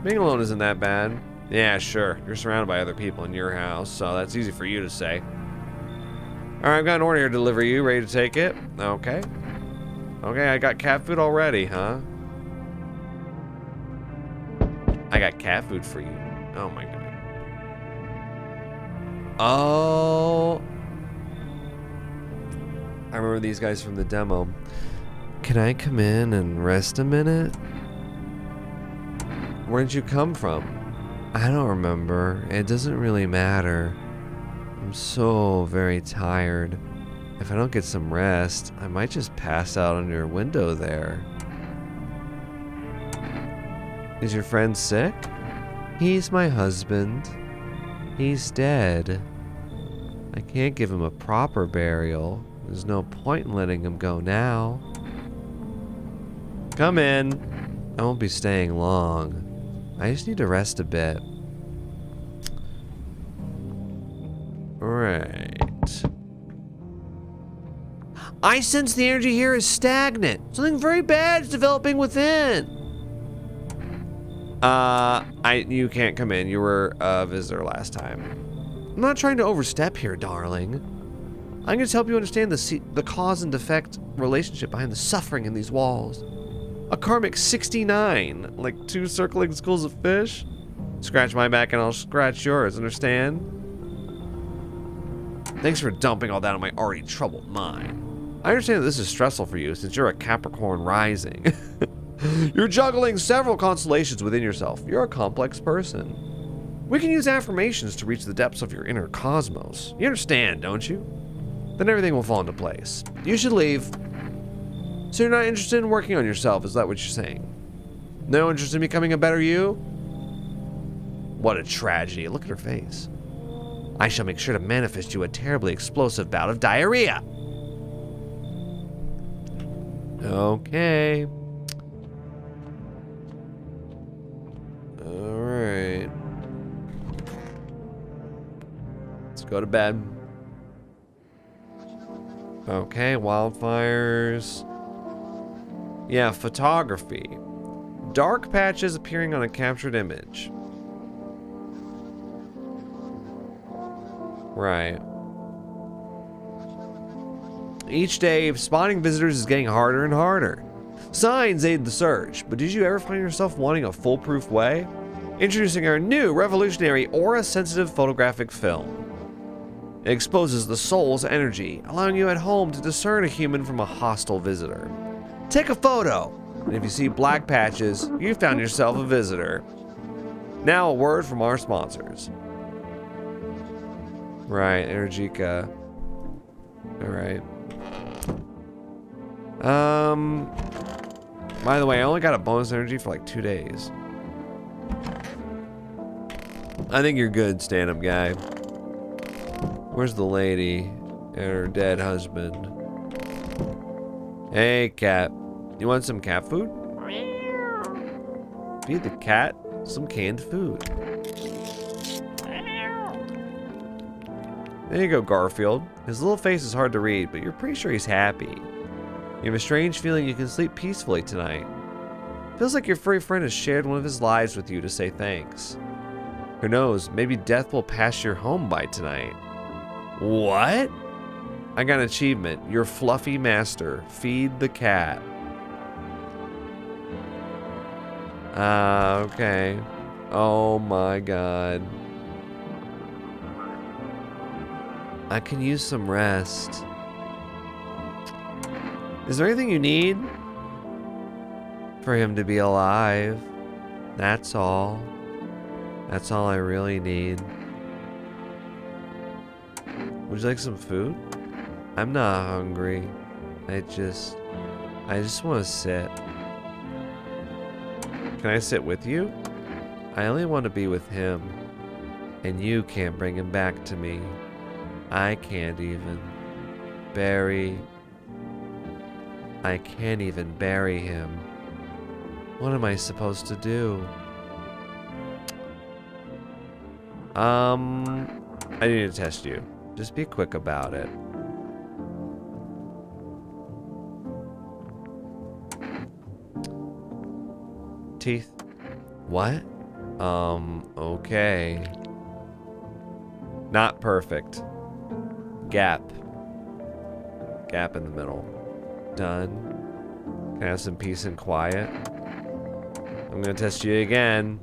Being alone isn't that bad. Yeah, sure. You're surrounded by other people in your house, so that's easy for you to say. Alright, I've got an order here to deliver you. Ready to take it? Okay. Okay, I got cat food already, huh? I got cat food for you. Oh my god. Oh. I remember these guys from the demo. Can I come in and rest a minute? Where did you come from? I don't remember. It doesn't really matter. I'm so very tired. If I don't get some rest, I might just pass out on your window there. Is your friend sick? He's my husband. He's dead. I can't give him a proper burial. There's no point in letting him go now. Come in. I won't be staying long. I just need to rest a bit. Right. I sense the energy here is stagnant. Something very bad is developing within. You can't come in. You were a visitor last time. I'm not trying to overstep here, darling. I'm going to help you understand the cause and effect relationship behind the suffering in these walls. A karmic 69, like 2 circling schools of fish. Scratch my back and I'll scratch yours, understand? Thanks for dumping all that on my already troubled mind. I understand that this is stressful for you since you're a Capricorn rising. You're juggling several constellations within yourself. You're a complex person. We can use affirmations to reach the depths of your inner cosmos. You understand, don't you? Then everything will fall into place. You should leave. So you're not interested in working on yourself, is that what you're saying? No interest in becoming a better you? What a tragedy. Look at her face. I shall make sure to manifest you a terribly explosive bout of diarrhea. Okay. Alright. Let's go to bed. Okay, wildfires. Yeah, photography. Dark patches appearing on a captured image. Right. Each day, spotting visitors is getting harder and harder. Signs aid the search, but did you ever find yourself wanting a foolproof way? Introducing our new revolutionary aura-sensitive photographic film. It exposes the soul's energy, allowing you at home to discern a human from a hostile visitor. Take a photo, and if you see black patches, you found yourself a visitor. Now a word from our sponsors. Right, Energica. Alright. By the way, I only got a bonus energy for like 2 days. I think you're good, stand-up guy. Where's the lady and her dead husband? Hey, cat. You want some cat food? Feed the cat some canned food. There you go, Garfield. His little face is hard to read, but you're pretty sure he's happy. You have a strange feeling you can sleep peacefully tonight. Feels like your furry friend has shared one of his lives with you to say thanks. Who knows, maybe death will pass your home by tonight. What? I got an achievement. Your fluffy master. Feed the cat. Okay. Oh my god. I can use some rest. Is there anything you need? For him to be alive. That's all. That's all I really need. Would you like some food? I'm not hungry. I just want to sit. Can I sit with you? I only want to be with him. And you can't bring him back to me. I can't even bury. I can't even bury him. What am I supposed to do? I need to test you. Just be quick about it. Teeth. What? Okay. Not perfect. Gap. Gap in the middle. Done. Can I have some peace and quiet? I'm gonna test you again.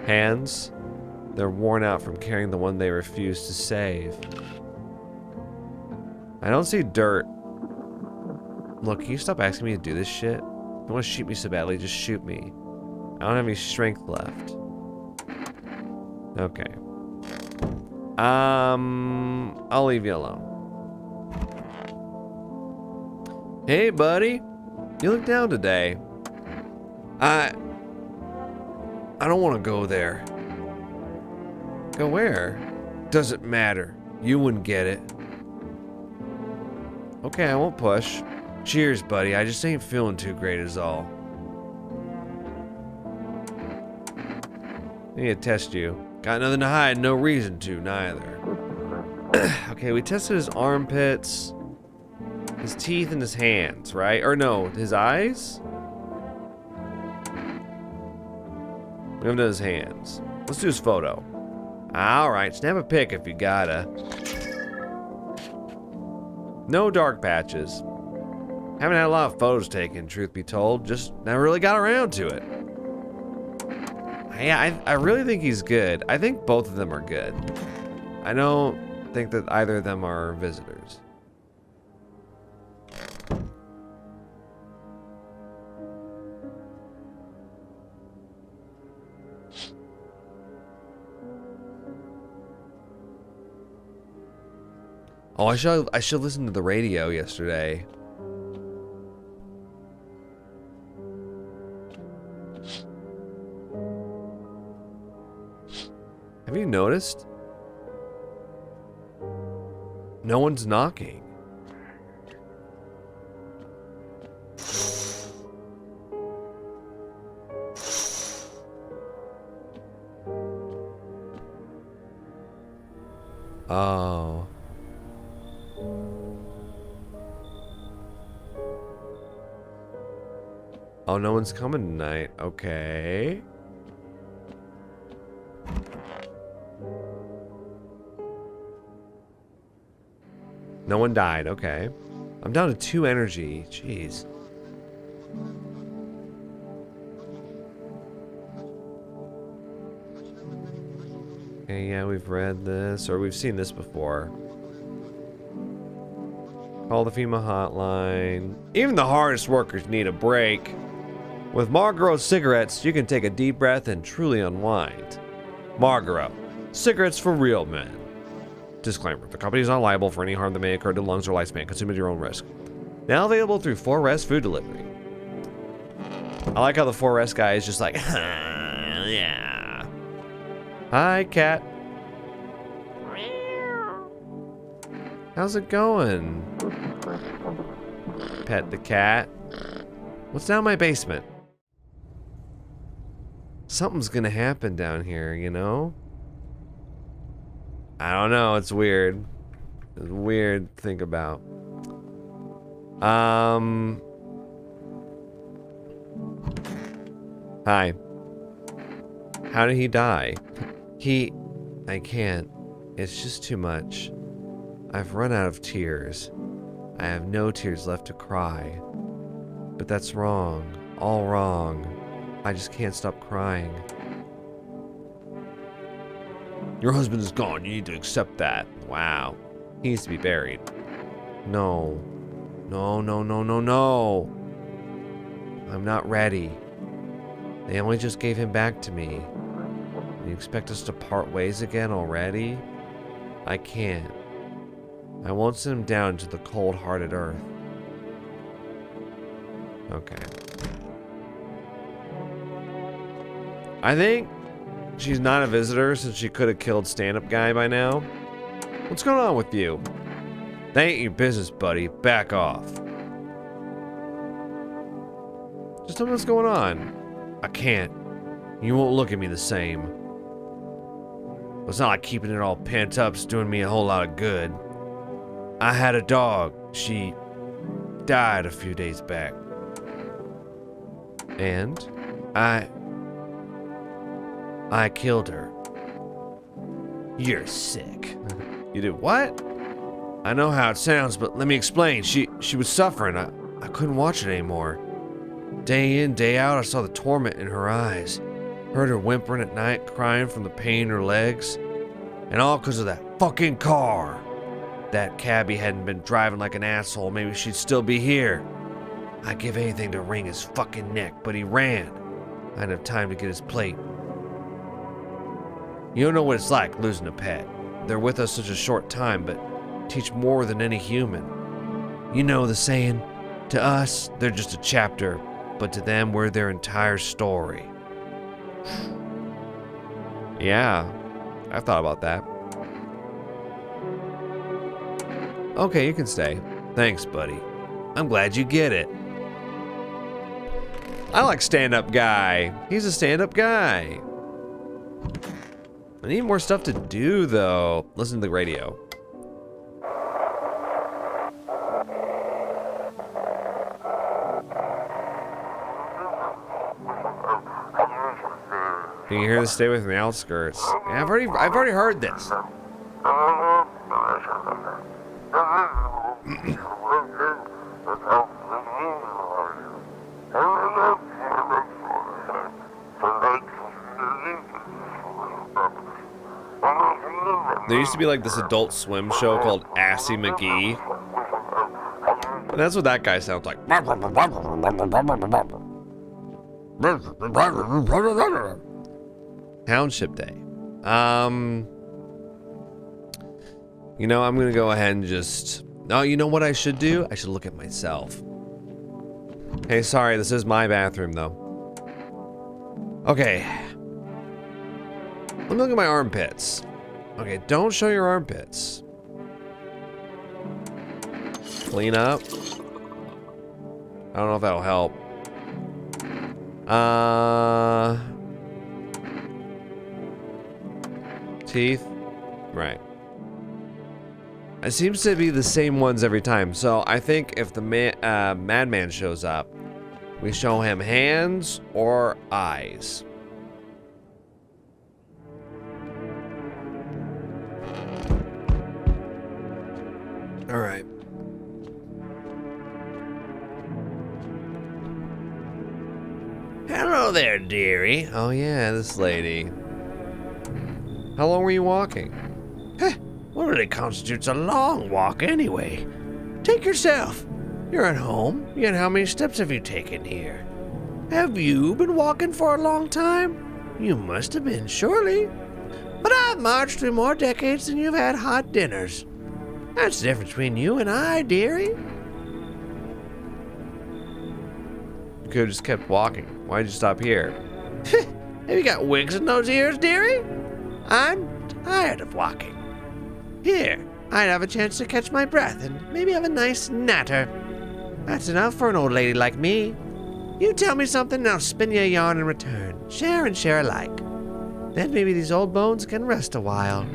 Hands. They're worn out from carrying the one they refuse to save. I don't see dirt. Look, can you stop asking me to do this shit? If you want to shoot me so badly, just shoot me. I don't have any strength left. Okay. I'll leave you alone. Hey, buddy. You look down today. I don't want to go there. Go where? Doesn't matter. You wouldn't get it. Okay, I won't push. Cheers, buddy. I just ain't feeling too great is all. I need to test you. Got nothing to hide, no reason to, neither. Okay, we tested his armpits, his teeth, and his hands, right? Or no, his eyes? We haven't done his hands. Let's do his photo. Alright, snap a pic if you gotta. No dark patches. Haven't had a lot of photos taken, truth be told. Just never really got around to it. Yeah, I really think he's good. I think both of them are good. I don't think that either of them are visitors. Oh, I should listen to the radio yesterday. Have you noticed? No one's knocking. Oh. Oh, no one's coming tonight. Okay. No one died. Okay. I'm down to 2 energy. Jeez. Okay, yeah, we've read this, or we've seen this before. Call the FEMA hotline. Even the hardest workers need a break. With Marlboro cigarettes, you can take a deep breath and truly unwind. Marlboro, cigarettes for real men. Disclaimer, the company is not liable for any harm that may occur to lungs or lifespan. Consume at your own risk. Now available through 4S food delivery. I like how the 4S guy is just like, yeah. Hi, cat. How's it going? Pet the cat. What's down my basement? Something's gonna happen down here, you know? I don't know, it's weird. It's weird to think about. Hi. How did he die? I can't. It's just too much. I've run out of tears. I have no tears left to cry. But that's wrong. All wrong. I just can't stop crying. Your husband is gone. You need to accept that. Wow. He needs to be buried. No. No, no, no, no, no. I'm not ready. They only just gave him back to me. You expect us to part ways again already? I can't. I won't send him down to the cold-hearted earth. Okay. I think she's not a visitor since she could have killed stand-up guy by now. What's going on with you? That ain't your business, buddy. Back off. Just tell me what's going on. I can't. You won't look at me the same. It's not like keeping it all pent up's doing me a whole lot of good. I had a dog. She died a few days back. And I killed her. You're sick. You did what? I know how it sounds, but let me explain. She was suffering. I couldn't watch it anymore. Day in, day out, I saw the torment in her eyes. Heard her whimpering at night, crying from the pain in her legs. And all because of that fucking car. That cabbie hadn't been driving like an asshole, maybe she'd still be here. I'd give anything to wring his fucking neck, but he ran. I didn't have time to get his plate. You don't know what it's like losing a pet. They're with us such a short time, but teach more than any human. You know the saying, to us, they're just a chapter, but to them, we're their entire story. Yeah, I've thought about that. Okay, you can stay. Thanks, buddy. I'm glad you get it. I like stand-up guy. He's a stand-up guy. I need more stuff to do, though. Listen to the radio. Can you hear the stay within the outskirts? Yeah, I've already heard this. There used to be like this Adult Swim show called Assy McGee. And that's what that guy sounds like. Township Day. You know, I'm gonna go ahead and just... Oh, you know what I should do? I should look at myself. Hey, sorry, this is my bathroom, though. Okay. Let me look at my armpits. Okay, don't show your armpits. Clean up. I don't know if that'll help. Teeth. Right. It seems to be the same ones every time. So I think if the madman shows up, we show him hands or eyes. All right. Hello there, dearie. Oh yeah, this lady. How long were you walking? What really constitutes a long walk anyway? Take yourself. You're at home, yet how many steps have you taken here? Have you been walking for a long time? You must have been, surely. But I've marched through more decades than you've had hot dinners. That's the difference between you and I, dearie. You could have just kept walking. Why'd you stop here? Have you got wigs in those ears, dearie? I'm tired of walking. Here, I'd have a chance to catch my breath and maybe have a nice natter. That's enough for an old lady like me. You tell me something and I'll spin you a yarn in return. Share and share alike. Then maybe these old bones can rest a while.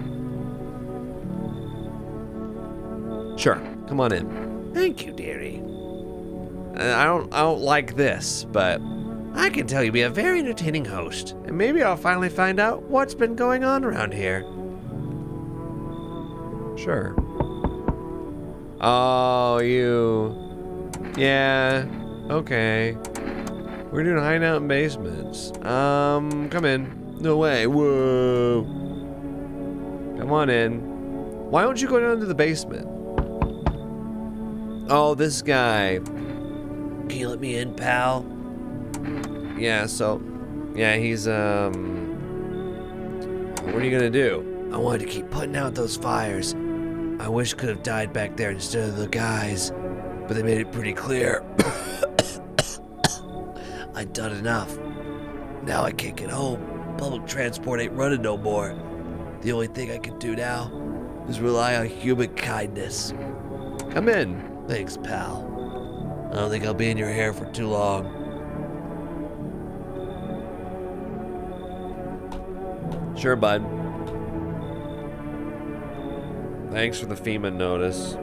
Sure, come on in. Thank you, dearie. I don't like this, but I can tell you be a very entertaining host, and maybe I'll finally find out what's been going on around here. sure. Oh, you. Yeah, okay. We're doing hiding out in basements. Come in. No way. Whoa. Come on in. Why don't you go down to the basement? Oh, this guy. Can you let me in, pal? Yeah, he's, what are you gonna do? I wanted to keep putting out those fires. I wish could have died back there instead of the guys, but they made it pretty clear. I'd done enough. Now I can't get home. Public transport ain't running no more. The only thing I can do now is rely on human kindness. Come in. Thanks, pal. I don't think I'll be in your hair for too long. Sure, bud. Thanks for the FEMA notice.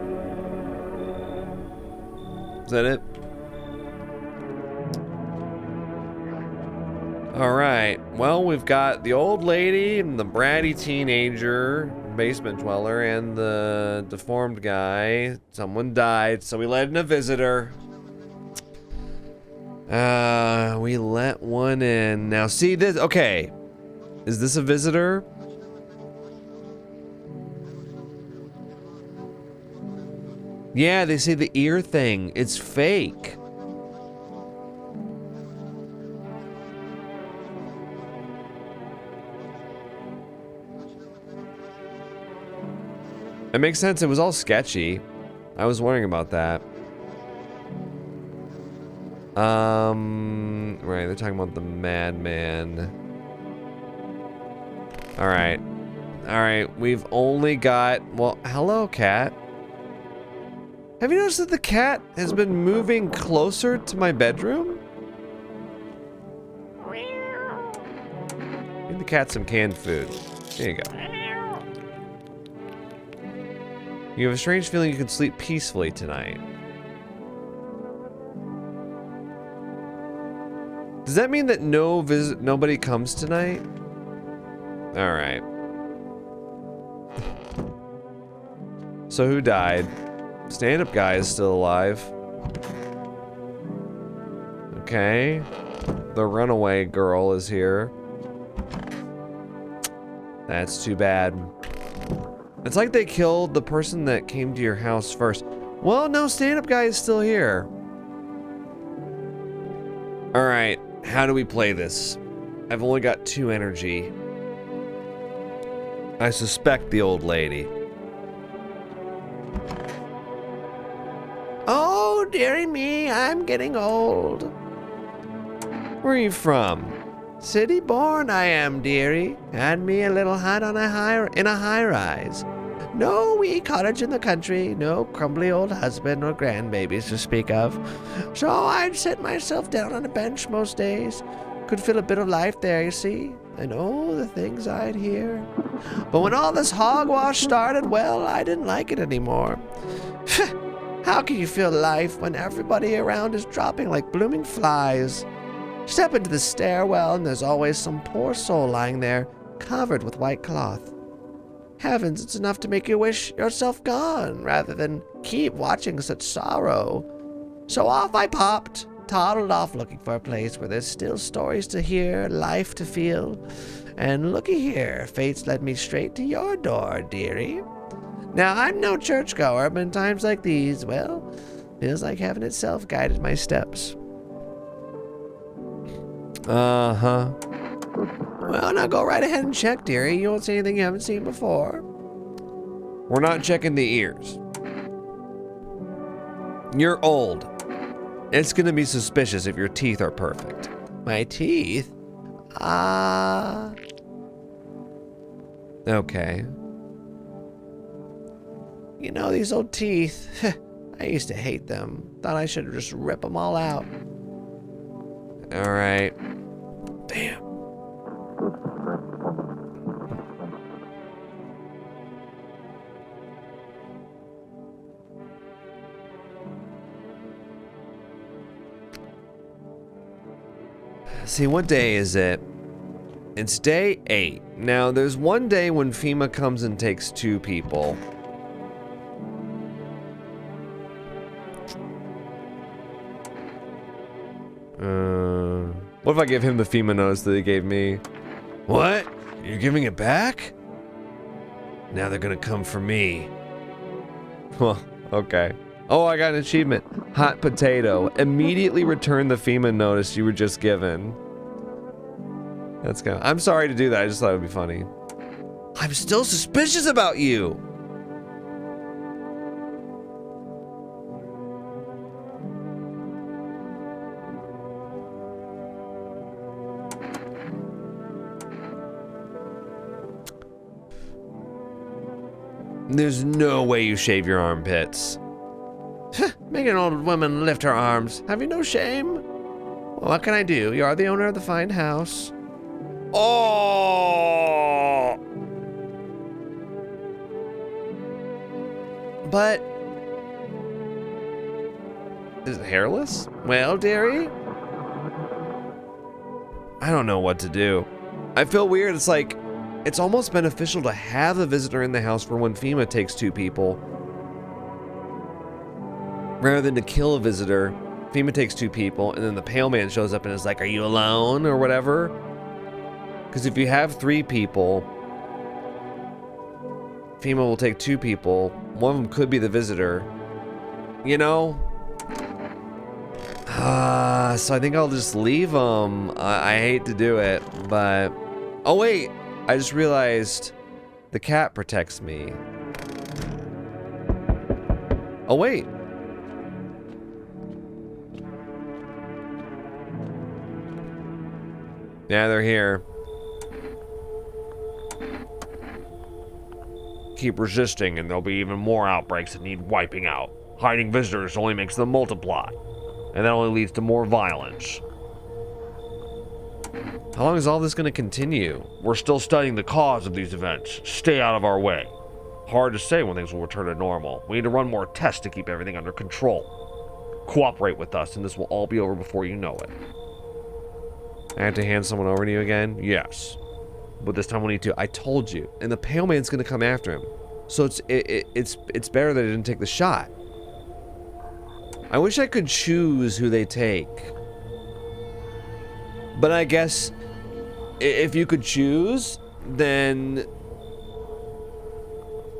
Is that it? Alright, well, we've got the old lady and the bratty teenager, basement dweller, and the deformed guy. Someone died, so we let in a visitor. We let one in. Now, see this? Okay. Is this a visitor? Yeah, they say the ear thing. It's fake. It makes sense. It was all sketchy. I was wondering about that. Right, they're talking about the madman. Alright. Alright, we've only got... Well, hello, cat. Have you noticed that the cat has been moving closer to my bedroom? Give the cat some canned food. There you go. You have a strange feeling you can sleep peacefully tonight. Does that mean that nobody comes tonight? Alright. So who died? Stand-up guy is still alive. Okay. The runaway girl is here. That's too bad. It's like they killed the person that came to your house first. Well, no, stand-up guy is still here. Alright, how do we play this? I've only got 2 energy. I suspect the old lady. Oh, dearie me, I'm getting old. Where are you from? City born I am, dearie. Had me a little hut on in a high-rise. No wee cottage in the country, no crumbly old husband or grandbabies to speak of. So I'd sit myself down on a bench most days. Could feel a bit of life there, you see. And oh, the things I'd hear. But when all this hogwash started, well, I didn't like it anymore. How can you feel life when everybody around is dropping like blooming flies? Step into the stairwell and there's always some poor soul lying there, covered with white cloth. Heavens, it's enough to make you wish yourself gone, rather than keep watching such sorrow. So off I popped, toddled off looking for a place where there's still stories to hear, life to feel. And looky here, fate's led me straight to your door, dearie. Now, I'm no churchgoer, but in times like these, well, feels like heaven itself guided my steps. Uh-huh. Well, now go right ahead and check, dearie. You won't see anything you haven't seen before. We're not checking the ears. You're old. It's gonna be suspicious if your teeth are perfect. My teeth? Okay. You know, these old teeth, I used to hate them. Thought I should just rip them all out. Alright. Damn. See, what day is it? It's day 8. Now, there's one day when FEMA comes and takes 2 people. What if I give him the FEMA notice that he gave me? What? You're giving it back? Now they're gonna come for me. Well, okay. Oh, I got an achievement. Hot potato. Immediately return the FEMA notice you were just given. That's kind of... I'm sorry to do that. I just thought it would be funny. I'm still suspicious about you. There's no way you shave your armpits. Make an old woman lift her arms. Have you no shame? Well, what can I do? You are the owner of the fine house. Oh! But... is it hairless? Well, dearie? I don't know what to do. I feel weird. It's like... it's almost beneficial to have a visitor in the house for when FEMA takes 2 people. Rather than to kill a visitor, FEMA takes 2 people, and then the pale man shows up and is like, are you alone, or whatever? Because if you have 3 people, FEMA will take 2 people. One of them could be the visitor. You know? So I think I'll just leave them. I hate to do it, but... oh, wait! I just realized the cat protects me. Oh, wait. Yeah, they're here. Keep resisting and there'll be even more outbreaks that need wiping out. Hiding visitors only makes them multiply. And that only leads to more violence. How long is all this going to continue? We're still studying the cause of these events. Stay out of our way. Hard to say when things will return to normal. We need to run more tests to keep everything under control. Cooperate with us and this will all be over before you know it. I have to hand someone over to you again? Yes. but this time we'll need to. I told you. And the pale man's gonna come after him. So it's better that I didn't take the shot. I wish I could choose who they take. But I guess if you could choose, then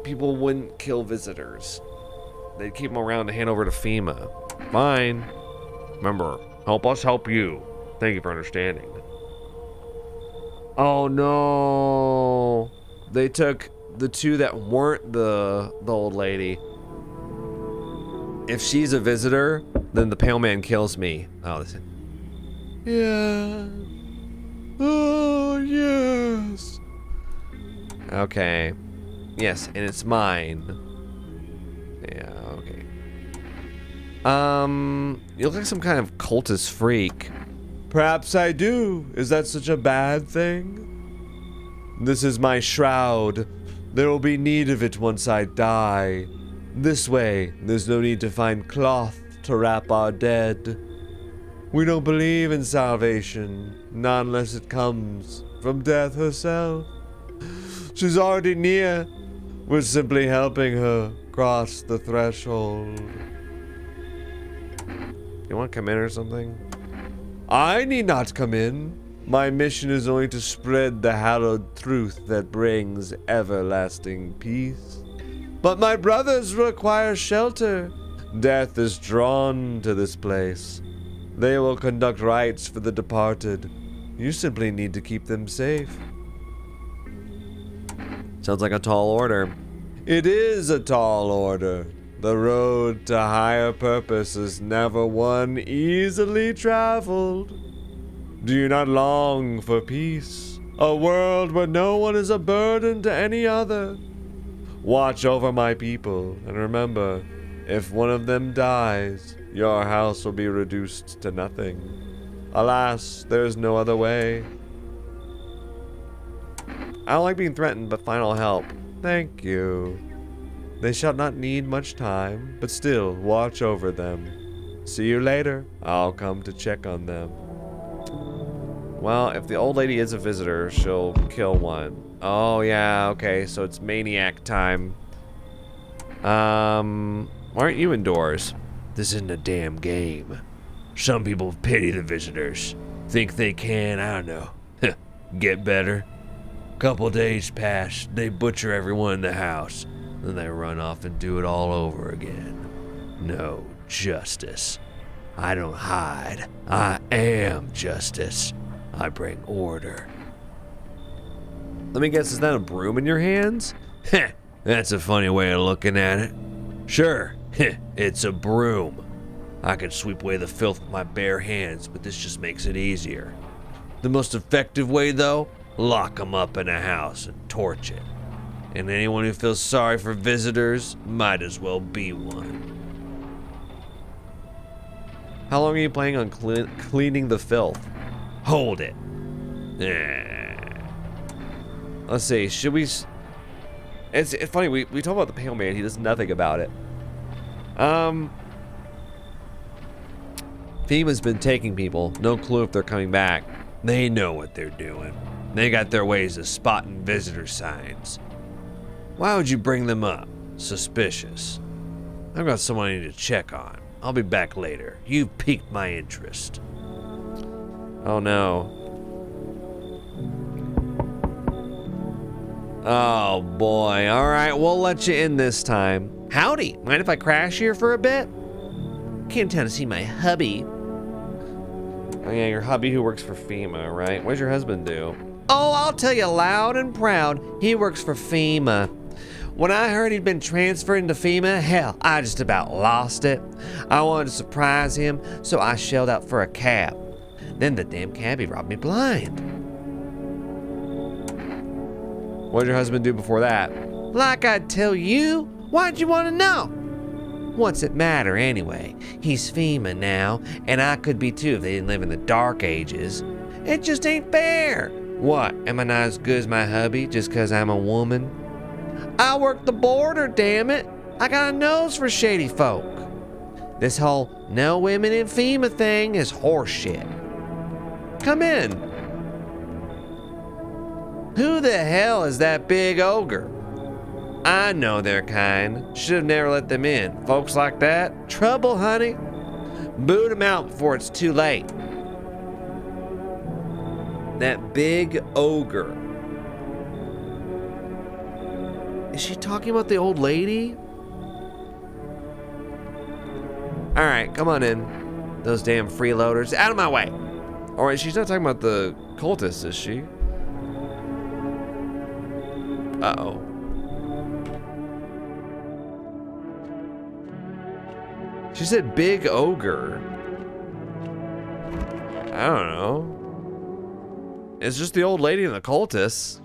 people wouldn't kill visitors. They'd keep them around to hand over to FEMA. Fine. Remember, help us help you. Thank you for understanding. Oh no. They took the two that weren't the old lady. If she's a visitor, then the pale man kills me. Oh, listen. Yeah. Oh, yes. Okay. Yes, and it's mine. Yeah, okay. You look like some kind of cultist freak. Perhaps I do. Is that such a bad thing? This is my shroud. There will be need of it once I die. This way, there's no need to find cloth to wrap our dead. We don't believe in salvation, not unless it comes from death herself. She's already near. We're simply helping her cross the threshold. You want to come in or something? I need not come in. My mission is only to spread the hallowed truth that brings everlasting peace. But my brothers require shelter. Death is drawn to this place. They will conduct rites for the departed. You simply need to keep them safe. Sounds like a tall order. It is a tall order. The road to higher purpose is never one easily traveled. Do you not long for peace? A world where no one is a burden to any other? Watch over my people, and remember, if one of them dies, your house will be reduced to nothing. Alas, there is no other way. I don't like being threatened, but fine, I'll help. Thank you. They shall not need much time, but still, watch over them. See you later. I'll come to check on them. Well, if the old lady is a visitor, she'll kill one. Oh, yeah, okay, so it's maniac time. Why aren't you indoors? This isn't a damn game. Some people pity the visitors. Think they can, I don't know, get better. Couple days pass, they butcher everyone in the house. Then they run off and do it all over again. No justice. I don't hide. I am justice. I bring order. Let me guess, is that a broom in your hands? Heh, that's a funny way of looking at it. Sure, it's a broom. I can sweep away the filth with my bare hands, but this just makes it easier. The most effective way, though, lock them up in a house and torch it. And anyone who feels sorry for visitors might as well be one. How long are you planning on cleaning the filth? Hold it. Let's see, should we... It's funny, we talk about the pale man, he does nothing about it. FEMA's been taking people, no clue if they're coming back. They know what they're doing. They got their ways of spotting visitor signs. Why would you bring them up? Suspicious. I've got someone I need to check on. I'll be back later. You've piqued my interest. Oh no. Oh boy. Alright, we'll let you in this time. Howdy. Mind if I crash here for a bit? Came down to see my hubby. Oh yeah, your hubby who works for FEMA, right? What does your husband do? Oh, I'll tell you loud and proud, he works for FEMA. When I heard he'd been transferred into FEMA, hell, I just about lost it. I wanted to surprise him, so I shelled out for a cab. Then the damn cabbie robbed me blind. What did your husband do before that? Like I'd tell you, why'd you want to know? What's it matter anyway? He's FEMA now, and I could be too if they didn't live in the dark ages. It just ain't fair. What, am I not as good as my hubby just 'cause I'm a woman? I work the border, damn it. I got a nose for shady folk. This whole no women in FEMA thing is horseshit. Come in. Who the hell is that big ogre? I know their kind. Should have never let them in. Folks like that, trouble, honey. Boot them out before it's too late. That big ogre. Is she talking about the old lady? Alright, come on in. Those damn freeloaders. Out of my way! Alright, she's not talking about the cultists, is she? Uh-oh. She said big ogre. I don't know. It's just the old lady and the cultists.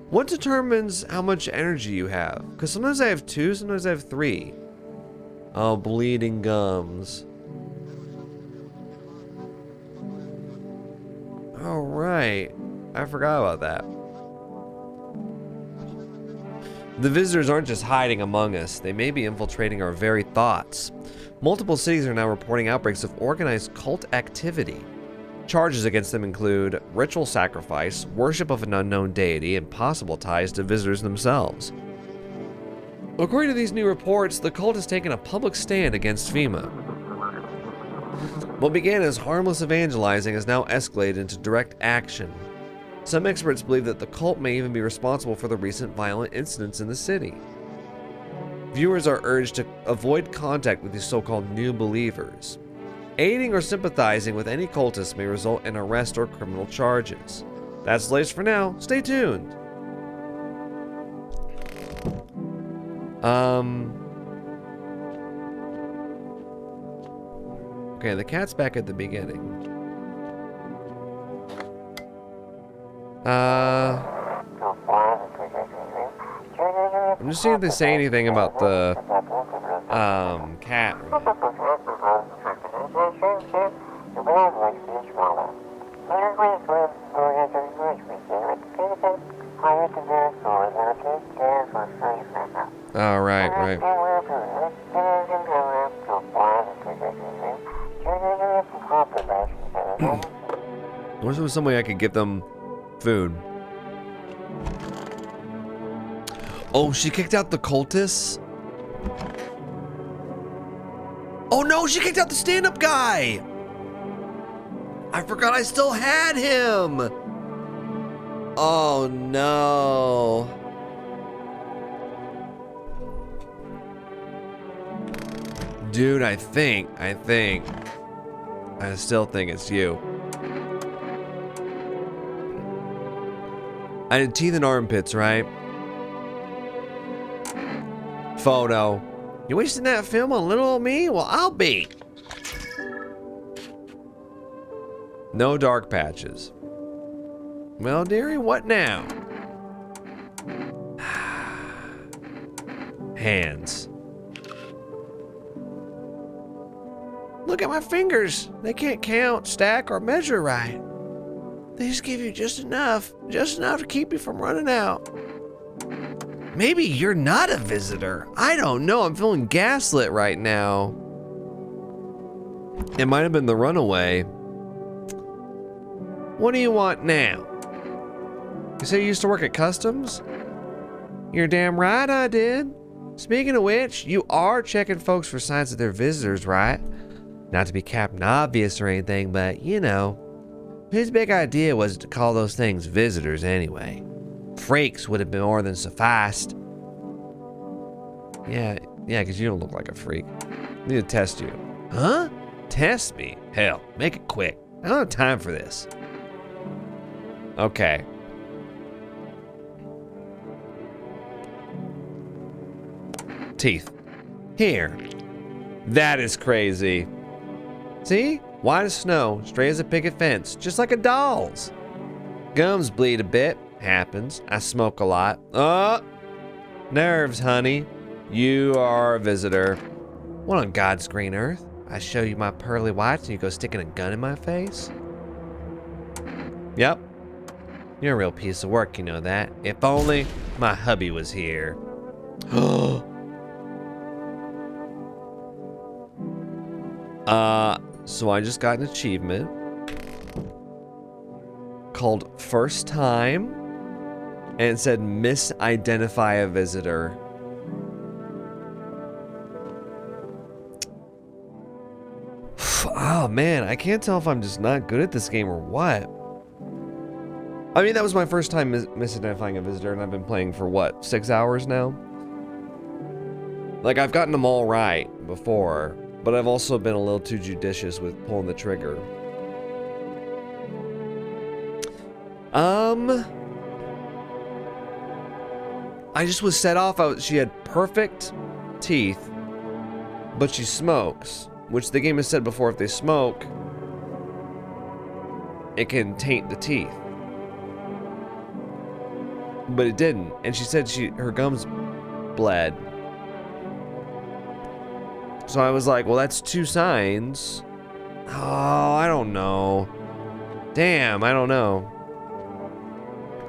What determines how much energy you have? Because sometimes I have 2, sometimes I have 3. Oh, bleeding gums. All right. I forgot about that. The visitors aren't just hiding among us. They may be infiltrating our very thoughts. Multiple cities are now reporting outbreaks of organized cult activity. Charges against them include ritual sacrifice, worship of an unknown deity, and possible ties to visitors themselves. According to these new reports, the cult has taken a public stand against FEMA. What began as harmless evangelizing has now escalated into direct action. Some experts believe that the cult may even be responsible for the recent violent incidents in the city. Viewers are urged to avoid contact with these so-called new believers. Aiding or sympathizing with any cultist may result in arrest or criminal charges. That's the latest for now. Stay tuned. Okay, the cat's back at the beginning. I'm just seeing if they say anything about the cat. Oh, right. I wish there was some way I could give them food. Oh, she kicked out the cultists? Oh no, she kicked out the stand-up guy! I forgot I still had him! Oh no. Dude, I still think it's you. I did teeth and armpits, right? Photo. You wasting that film on little old me? Well, I'll be. No dark patches. Well, dearie, what now? Hands. Look at my fingers. They can't count, stack, or measure right. They just give you just enough to keep you from running out. Maybe you're not a visitor. I don't know. I'm feeling gaslit right now. It might have been the runaway. What do you want now? You say you used to work at customs? You're damn right I did. Speaking of which, you are checking folks for signs that they're visitors, right? Not to be Captain Obvious or anything, but you know. Whose big idea was it to call those things visitors anyway? Freaks would have been more than sufficed. Yeah, because you don't look like a freak. I need to test you. Huh? Test me? Hell, make it quick. I don't have time for this. Okay. Teeth. Here. That is crazy. See? White as snow, straight as a picket fence, just like a doll's. Gums bleed a bit. Happens. I smoke a lot. Nerves, honey. You are a visitor. What on God's green earth? I show you my pearly whites and you go sticking a gun in my face? Yep. You're a real piece of work, you know that. If only my hubby was here. So I just got an achievement. called First Time, and it said misidentify a visitor. Oh man, I can't tell if I'm just not good at this game or what. I mean, that was my first time misidentifying a visitor, and I've been playing for what, 6 hours now? Like, I've gotten them all right before, but I've also been a little too judicious with pulling the trigger. I just was set off. She had perfect teeth, but she smokes, which the game has said before, if they smoke, it can taint the teeth. But it didn't, and she said her gums bled. So I was like, well, that's 2 signs. Oh, I don't know. Damn, I don't know.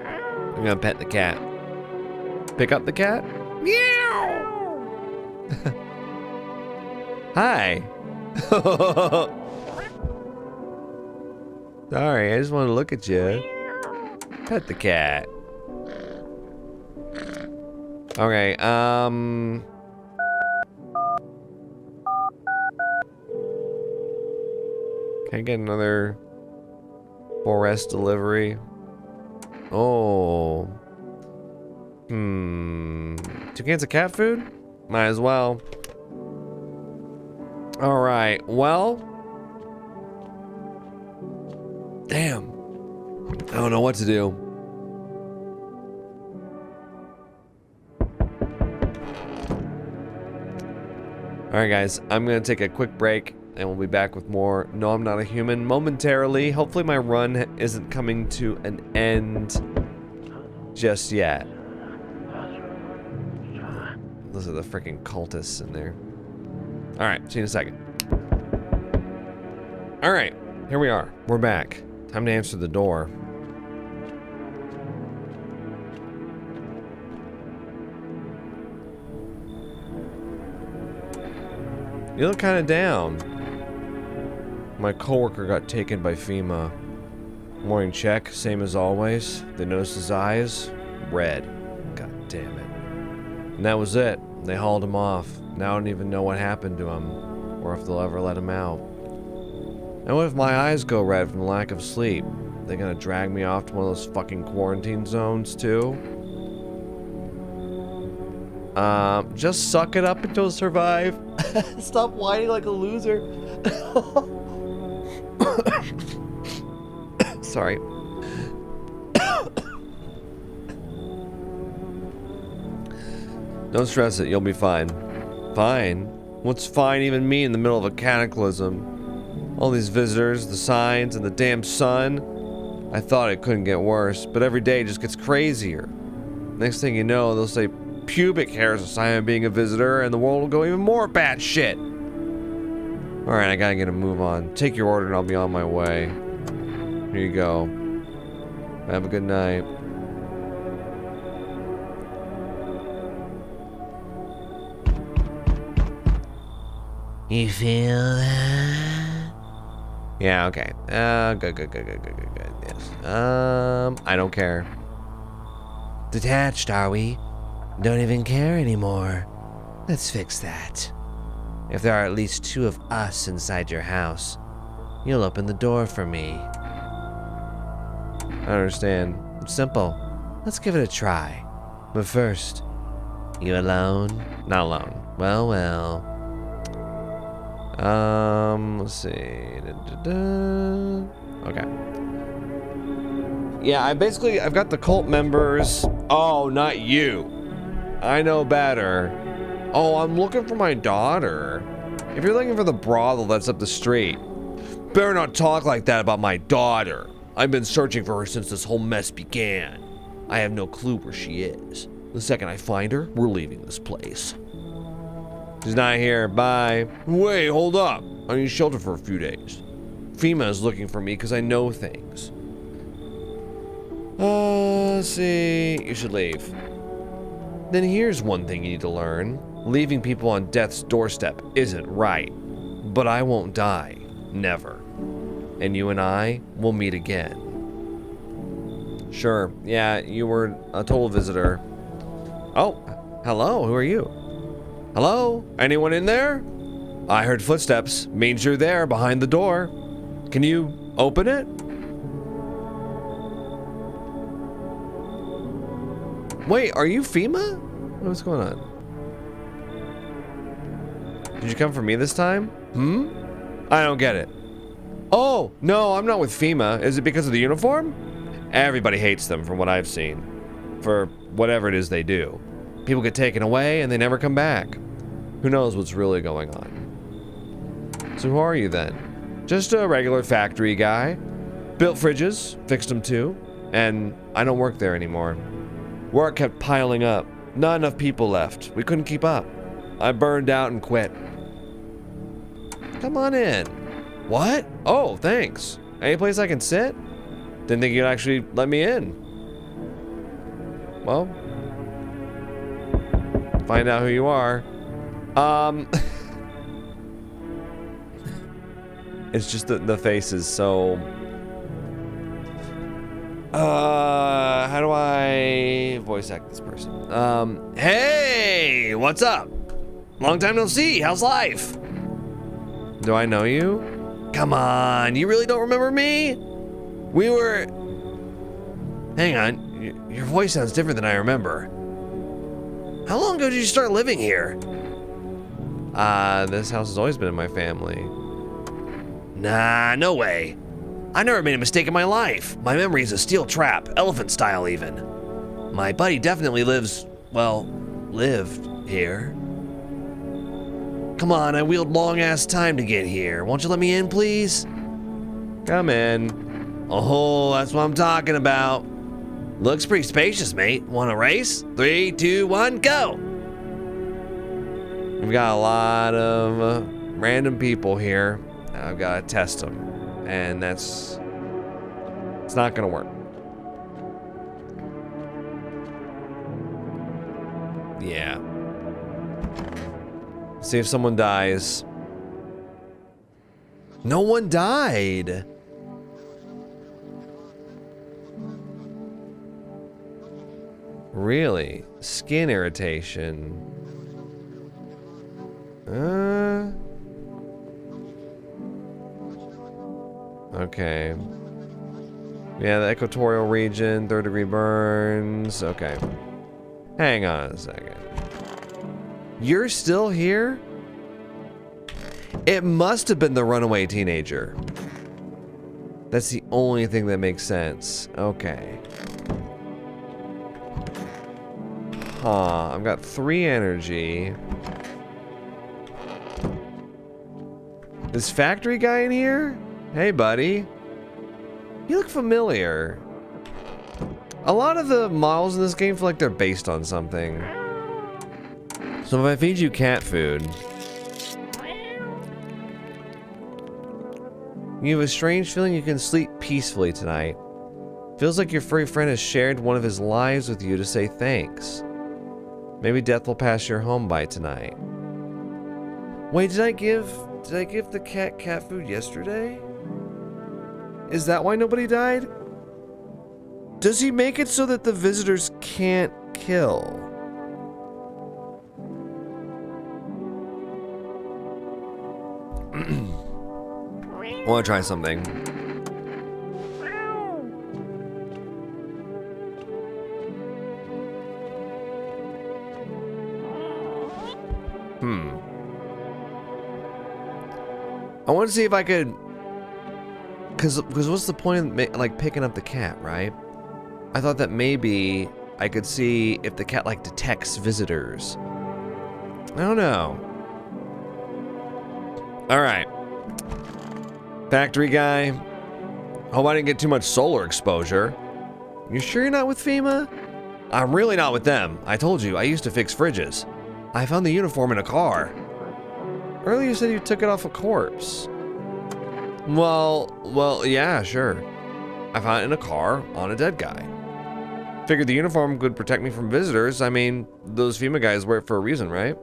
I'm gonna pet the cat. Pick up the cat? Meow! Hi. Sorry, I just want to look at you. Pet the cat. Okay, Can I get another 4S delivery? Oh. 2 cans of cat food? Might as well. Alright, well. Damn. I don't know what to do. Alright guys, I'm gonna take a quick break and we'll be back with more No, I'm Not a Human momentarily. Hopefully my run isn't coming to an end just yet. Those are the freaking cultists in there. Alright, see you in a second. Alright, here we are. We're back. Time to answer the door. You look kind of down. My coworker got taken by FEMA. Morning check, same as always. They noticed his eyes, red. God damn it. And that was it. They hauled him off. Now I don't even know what happened to him, or if they'll ever let him out. And what if my eyes go red from the lack of sleep? They gonna drag me off to one of those fucking quarantine zones too? Just suck it up and you'll survive. Stop whining like a loser. Sorry. Don't stress it, you'll be fine. Fine? What's fine even mean in the middle of a cataclysm? All these visitors, the signs, and the damn sun. I thought it couldn't get worse, but every day just gets crazier. Next thing you know, they'll say pubic hair is a sign of being a visitor, and the world will go even more batshit. Alright, I gotta get a move on. Take your order and I'll be on my way. Here you go. Have a good night. You feel that? Yeah, okay. Good. Yes. I don't care. Detached, are we? Don't even care anymore. Let's fix that. If there are at least 2 of us inside your house, you'll open the door for me. I understand. It's simple. Let's give it a try. But first, you alone? Not alone. Well. Let's see. Okay. Yeah, I've got the cult members. Oh, not you. I know better. Oh, I'm looking for my daughter. If you're looking for the brothel that's up the street, better not talk like that about my daughter. I've been searching for her since this whole mess began. I have no clue where she is. The second I find her, we're leaving this place. She's not here. Bye. Wait, hold up. I need shelter for a few days. FEMA is looking for me because I know things. Let's see. You should leave. Then here's one thing you need to learn. Leaving people on death's doorstep isn't right. But I won't die. Never. And you and I will meet again. Sure. Yeah, you were a total visitor. Oh, hello. Who are you? Hello? Anyone in there? I heard footsteps. Means you're there behind the door. Can you open it? Wait, are you FEMA? What's going on? Did you come for me this time? I don't get it. Oh, no, I'm not with FEMA. Is it because of the uniform? Everybody hates them from what I've seen. For whatever it is they do. People get taken away and they never come back. Who knows what's really going on? So who are you then? Just a regular factory guy. Built fridges, fixed them too. And I don't work there anymore. Work kept piling up. Not enough people left. We couldn't keep up. I burned out and quit. Come on in. What? Oh, thanks. Any place I can sit? Didn't think you'd actually let me in. Well, find out who you are. It's just that the face is so... how do I voice act this person? Hey, what's up? Long time no see. How's life? Do I know you? Come on, you really don't remember me? We were... Hang on, your voice sounds different than I remember. How long ago did you start living here? This house has always been in my family. Nah, no way. I never made a mistake in my life. My memory is a steel trap, elephant style even. My buddy definitely lives, well, lived here. Come on, I wheeled long ass time to get here. Won't you let me in, please? Come in. Oh, that's what I'm talking about. Looks pretty spacious, mate. Want a race? 3, 2, 1, go! We've got a lot of random people here. I've got to test them. And it's not gonna work. Yeah. See if someone dies. No one died. Really? Skin irritation. Okay. Yeah, the equatorial region, 3rd-degree burns. Okay. Hang on a second. You're still here? It must have been the runaway teenager. That's the only thing that makes sense. Okay. Huh. I've got 3 energy. This factory guy in here? Hey, buddy. You look familiar. A lot of the models in this game feel like they're based on something. So if I feed you cat food, you have a strange feeling you can sleep peacefully tonight. Feels like your furry friend has shared one of his lives with you to say thanks. Maybe death will pass your home by tonight. Wait, did I give the cat food yesterday? Is that why nobody died? Does he make it so that the visitors can't kill? I want to try something. I want to see if I could... Because what's the point of like picking up the cat, right? I thought that maybe I could see if the cat like detects visitors. I don't know. All right. Factory guy. Hope I didn't get too much solar exposure. You sure you're not with FEMA? I'm really not with them. I told you, I used to fix fridges. I found the uniform in a car. Earlier you said you took it off a corpse. Well, yeah, sure. I found it in a car on a dead guy. Figured the uniform could protect me from visitors. I mean, those FEMA guys wear it for a reason, right?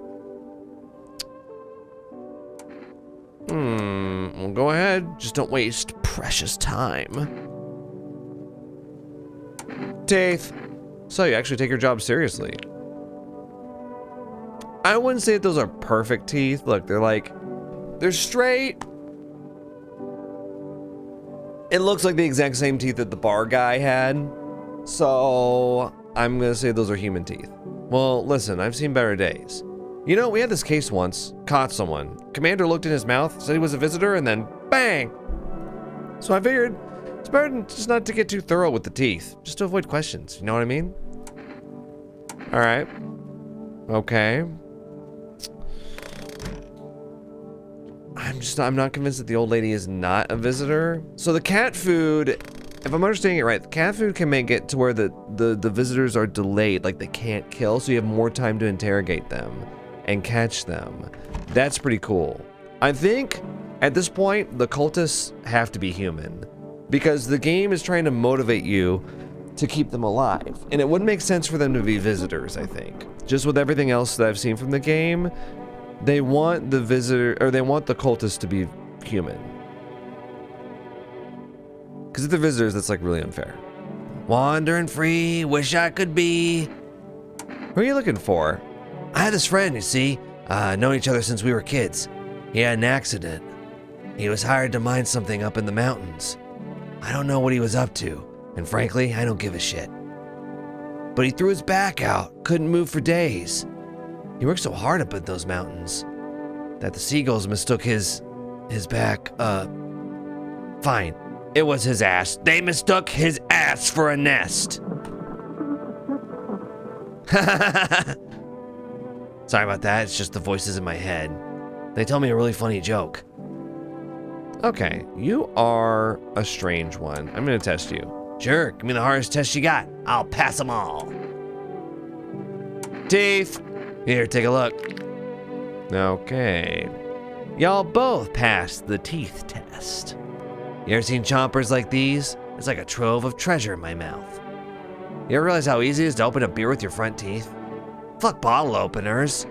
Well, go ahead. Just don't waste precious time. teeth. So you actually take your job seriously. I wouldn't say that those are perfect teeth. Look, they're straight. It looks like the exact same teeth that the bar guy had. So I'm gonna say those are human teeth. Well, listen, I've seen better days. You know, we had this case once, caught someone. Commander looked in his mouth, said he was a visitor, and then bang! So I figured it's better just not to get too thorough with the teeth, just to avoid questions, you know what I mean? Alright. Okay. I'm not convinced that the old lady is not a visitor. So the cat food, if I'm understanding it right, the cat food can make it to where the visitors are delayed, like they can't kill, so you have more time to interrogate them and catch them. That's pretty cool. I think at this point, the cultists have to be human because the game is trying to motivate you to keep them alive. And it wouldn't make sense for them to be visitors, I think. Just with everything else that I've seen from the game, they want the cultists to be human. Because if they're visitors, that's like really unfair. Wandering free, wish I could be. Who are you looking for? I had this friend, you see, known each other since we were kids. He had an accident. He was hired to mine something up in the mountains. I don't know what he was up to, and frankly, I don't give a shit. But he threw his back out, couldn't move for days. He worked so hard up in those mountains that the seagulls mistook his back, fine. It was his ass. They mistook his ass for a nest. Sorry about that, it's just the voices in my head. They tell me a really funny joke. Okay, you are a strange one. I'm gonna test you. Sure, give me the hardest test you got. I'll pass them all. Teeth. Here, take a look. Okay. Y'all both passed the teeth test. You ever seen chompers like these? It's like a trove of treasure in my mouth. You ever realize how easy it is to open a beer with your front teeth? Fuck bottle openers.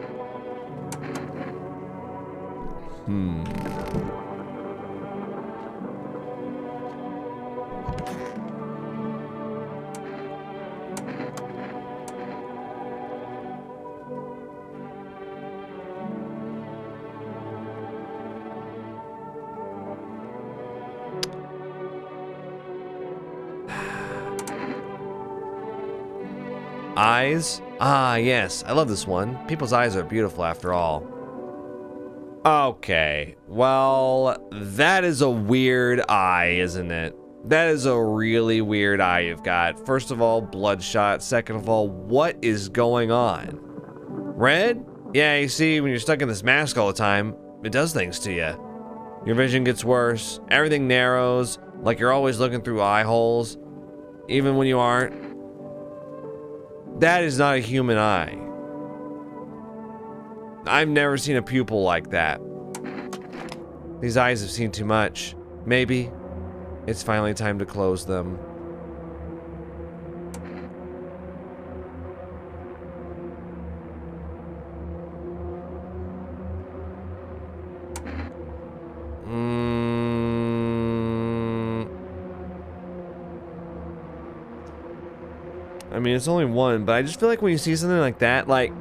Eyes? Ah, yes. I love this one. People's eyes are beautiful after all. Okay. Well, that is a weird eye, isn't it? That is a really weird eye you've got. First of all, bloodshot. Second of all, what is going on? Red? Yeah, you see, when you're stuck in this mask all the time, it does things to you. Your vision gets worse. Everything narrows, like you're always looking through eye holes, even when you aren't. That is not a human eye. I've never seen a pupil like that. These eyes have seen too much. Maybe it's finally time to close them. I mean, it's only one, but I just feel like when you see something like that, like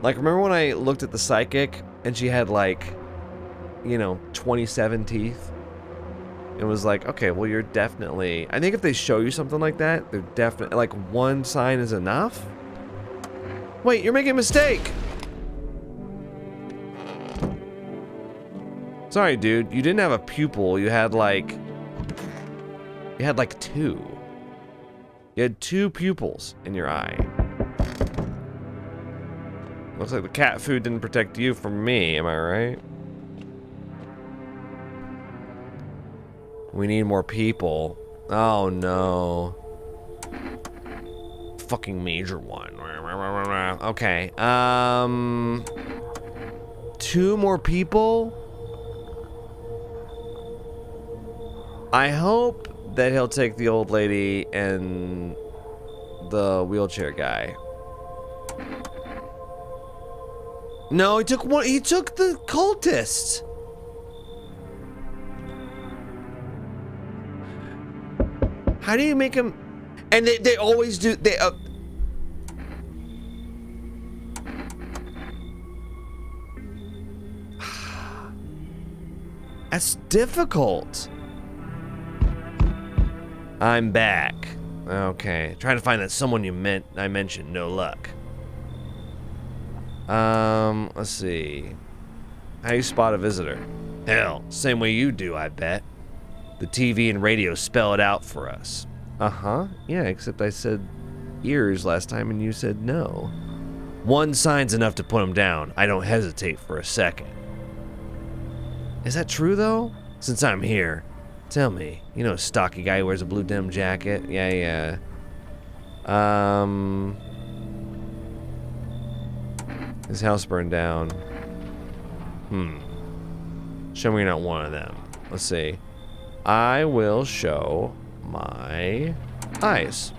remember when I looked at the psychic and she had like, you know, 27 teeth? It was like, okay, well, you're definitely, I think if they show you something like that, they're definitely, like, one sign is enough? Wait, you're making a mistake! Sorry, dude, you didn't have a pupil, you had like two. You had two pupils in your eye. Looks like the cat food didn't protect you from me, am I right? We need more people. Oh no. Fucking major one. Okay, two more people? I hope that he'll take the old lady and the wheelchair guy. No, he took one. He took the cultist. How do you make him? And they always do. That's difficult. I'm back. Okay, trying to find that someone I mentioned. No luck. Let's see. How do you spot a visitor? Hell, same way you do, I bet. The TV and radio spell it out for us. Uh-huh. Yeah, except I said ears last time and you said no. One sign's enough to put him down. I don't hesitate for a second. Is that true, though? Since I'm here, tell me. You know a stocky guy who wears a blue denim jacket? Yeah. His house burned down. Show me you're not one of them. Let's see. I will show my eyes.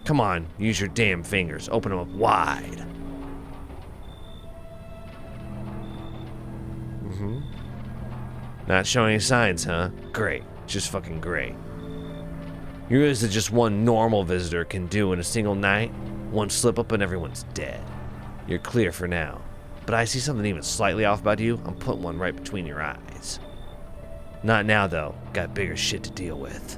Come on, use your damn fingers. Open them up wide. Not showing any signs, huh? Great. Just fucking great. You realize that just one normal visitor can do in a single night? One slip up and everyone's dead. You're clear for now. But I see something even slightly off about you. I'm putting one right between your eyes. Not now, though. Got bigger shit to deal with.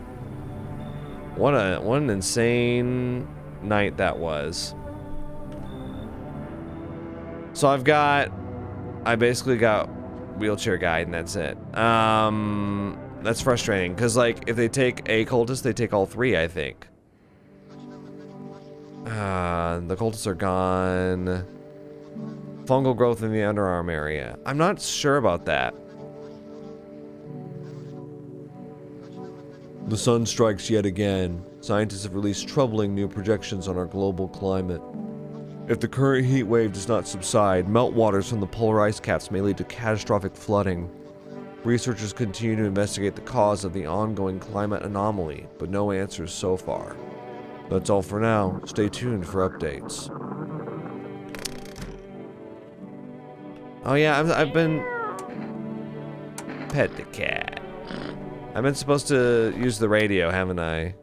What an insane night that was. So I basically got wheelchair guide and that's it. That's frustrating because like if they take a cultist, they take all three, I think. The cultists are gone. Fungal growth in the underarm area. I'm not sure about that. The sun strikes yet again. Scientists have released troubling new projections on our global climate. If the current heat wave does not subside, meltwaters from the polar ice caps may lead to catastrophic flooding. Researchers continue to investigate the cause of the ongoing climate anomaly, but no answers so far. That's all for now. Stay tuned for updates. Oh yeah, I've been... Pet the cat. I've been supposed to use the radio, haven't I?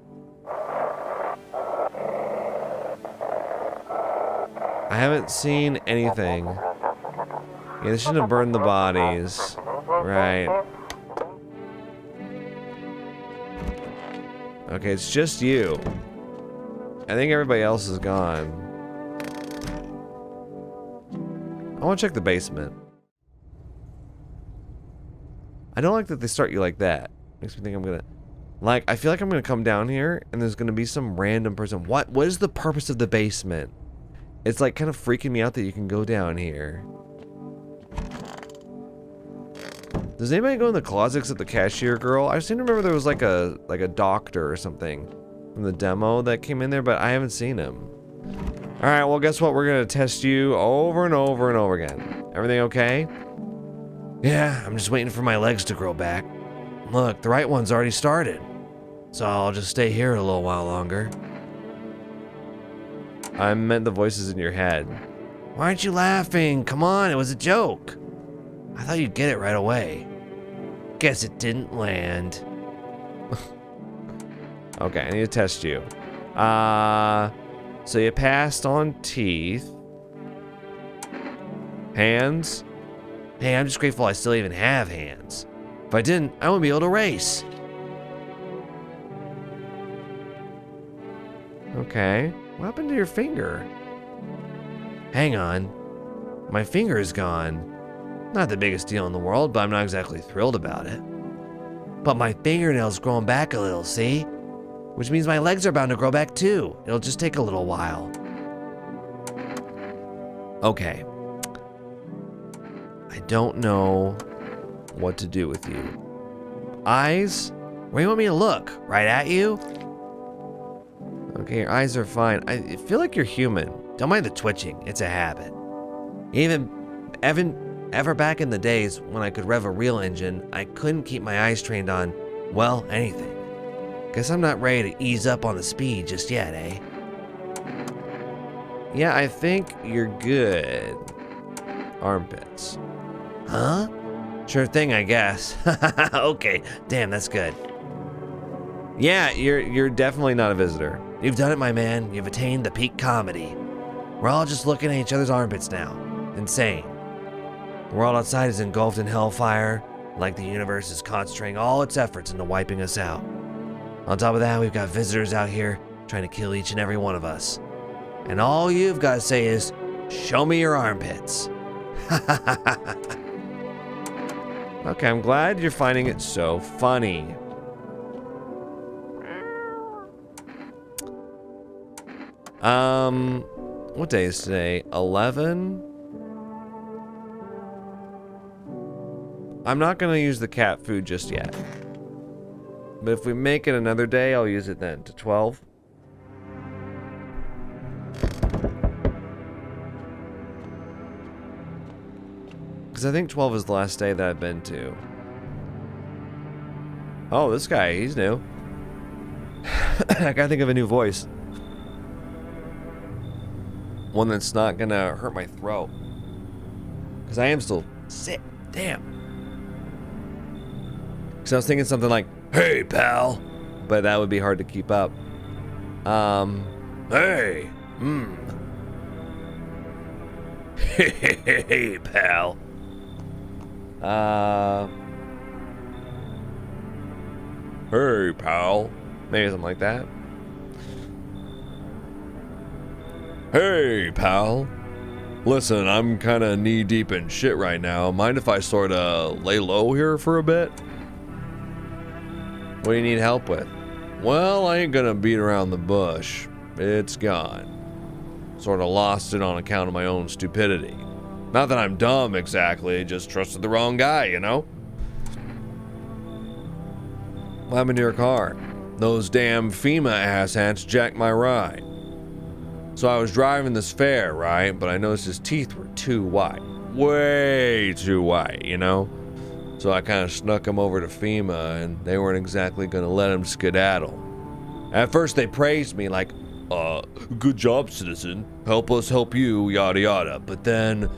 I haven't seen anything. Yeah, they shouldn't have burned the bodies. Right. Okay, it's just you. I think everybody else is gone. I want to check the basement. I don't like that they start you like that. Makes me think I'm gonna... Like, I feel like I'm gonna come down here and there's gonna be some random person. What is the purpose of the basement? It's like kind of freaking me out that you can go down here. Does anybody go in the closet except the cashier girl? I seem to remember there was like a doctor or something from the demo that came in there, but I haven't seen him. Alright, well guess what? We're gonna test you over and over and over again. Everything okay? Yeah, I'm just waiting for my legs to grow back. Look, the right one's already started. So I'll just stay here a little while longer. I meant the voices in your head. Why aren't you laughing? Come on, it was a joke. I thought you'd get it right away. Guess it didn't land. Okay, I need to test you. So you passed on teeth. Hands? Hey, I'm just grateful I still even have hands. If I didn't, I wouldn't be able to race. Okay. What happened to your finger? Hang on. My finger is gone. Not the biggest deal in the world, but I'm not exactly thrilled about it. But my fingernail's growing back a little, see? Which means my legs are bound to grow back too. It'll just take a little while. Okay. I don't know what to do with you. Eyes? Where do you want me to look? Right at you? Okay, your eyes are fine. I feel like you're human. Don't mind the twitching. It's a habit. Ever back in the days when I could rev a real engine, I couldn't keep my eyes trained on, well, anything. Guess I'm not ready to ease up on the speed just yet, eh? Yeah, I think you're good. Armpits. Huh? Sure thing, I guess. Okay, damn, that's good. Yeah, you're definitely not a visitor. You've done it, my man. You've attained the peak comedy. We're all just looking at each other's armpits now. Insane. The world outside is engulfed in hellfire, like the universe is concentrating all its efforts into wiping us out. On top of that, we've got visitors out here trying to kill each and every one of us. And all you've got to say is, show me your armpits. Okay, I'm glad you're finding it so funny. What day is today? 11? I'm not gonna use the cat food just yet. But if we make it another day, I'll use it then to 12. Because I think 12 is the last day that I've been to. Oh, this guy, he's new. I gotta think of a new voice. One that's not gonna hurt my throat. Because I am still sick. Damn. Because I was thinking something like, hey, pal. But that would be hard to keep up. Hey. Hey, pal. Hey, pal. Maybe something like that. Hey, pal. Listen, I'm kind of knee-deep in shit right now. Mind if I sort of lay low here for a bit? What do you need help with? Well, I ain't gonna beat around the bush. It's gone. Sort of lost it on account of my own stupidity. Not that I'm dumb exactly, just trusted the wrong guy, you know? What happened to your car? Those damn FEMA asshats jacked my ride. So I was driving this fair, right? But I noticed his teeth were too white. Way too white, you know? So I kind of snuck him over to FEMA, and they weren't exactly gonna let him skedaddle. At first they praised me like, good job, citizen. Help us help you, yada yada. But then,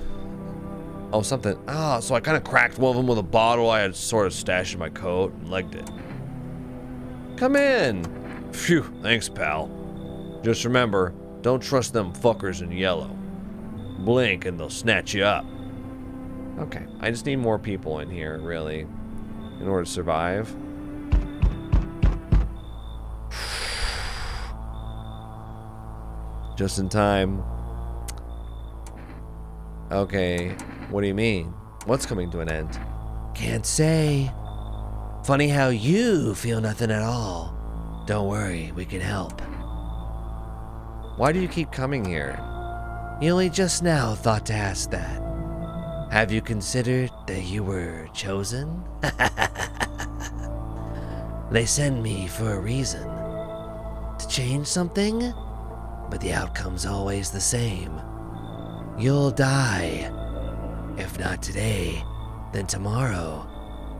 so I kind of cracked one of them with a bottle I had sort of stashed in my coat and legged it. Come in. Phew, thanks, pal. Just remember, don't trust them fuckers in yellow. Blink and they'll snatch you up. Okay, I just need more people in here, really, in order to survive. Just in time. Okay, what do you mean? What's coming to an end? Can't say. Funny how you feel nothing at all. Don't worry, we can help. Why do you keep coming here? You only just now thought to ask that. Have you considered that you were chosen? They send me for a reason. To change something? But the outcome's always the same. You'll die. If not today, then tomorrow.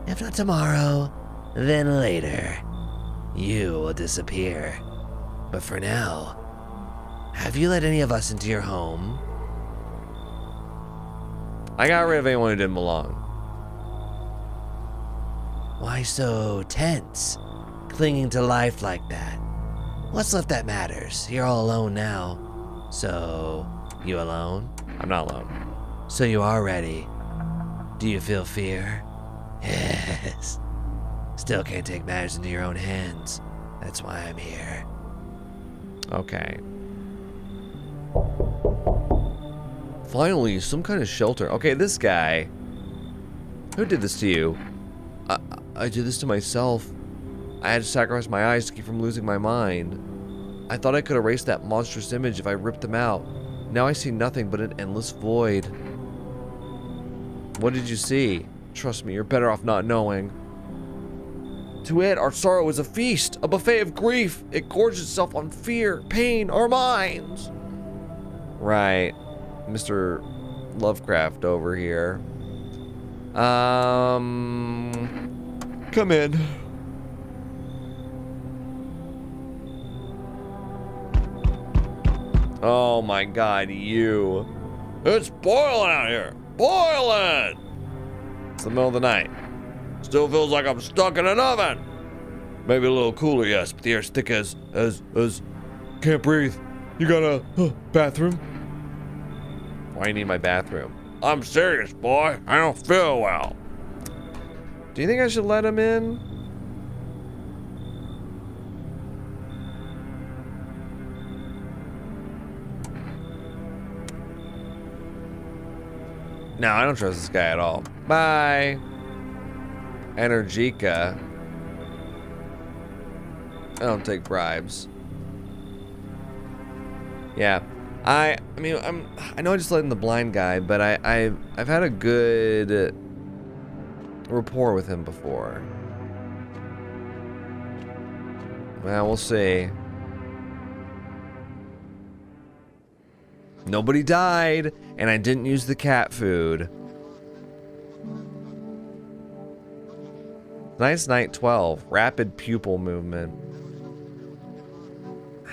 If not tomorrow, then later. You will disappear. But for now, have you let any of us into your home? I got rid of anyone who didn't belong. Why so tense? Clinging to life like that? What's left that matters? You're all alone now. So, you alone? I'm not alone. So you are ready. Do you feel fear? Yes. Still can't take matters into your own hands. That's why I'm here. Okay. Finally, some kind of shelter. Okay, this guy. Who did this to you? I did this to myself. I had to sacrifice my eyes to keep from losing my mind. I thought I could erase that monstrous image if I ripped them out. Now I see nothing but an endless void. What did you see? Trust me, you're better off not knowing. To it, our sorrow is a feast, a buffet of grief. It gorges itself on fear, pain, our minds. Right. Mr. Lovecraft over here. Come in. Oh my god, you. It's boiling out here. Boiling! It's the middle of the night. Still feels like I'm stuck in an oven. Maybe a little cooler, yes, but the air's thick as can't breathe. You got a bathroom? Why do you need my bathroom? I'm serious, boy. I don't feel well. Do you think I should let him in? No, I don't trust this guy at all. Bye. Energica. I don't take bribes. Yeah. I mean, I know I just let in the blind guy, but I've had a good rapport with him before. Well, we'll see. Nobody died, and I didn't use the cat food. Nice night 12. Rapid pupil movement.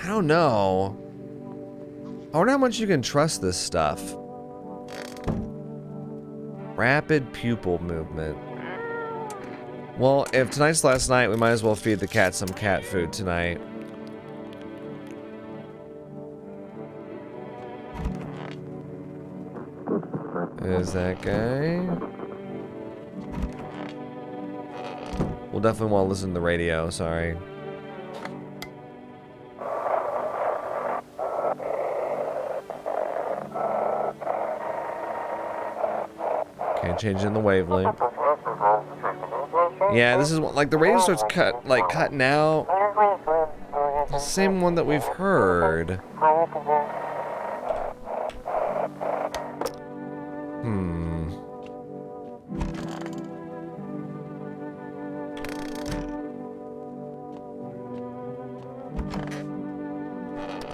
I don't know. I wonder how much you can trust this stuff. Rapid pupil movement. Well, if tonight's last night, we might as well feed the cat some cat food tonight. Is that guy? We'll definitely want to listen to the radio, sorry. Okay, changing the wavelength. Yeah, this is like the radio starts cutting out. Same one that we've heard.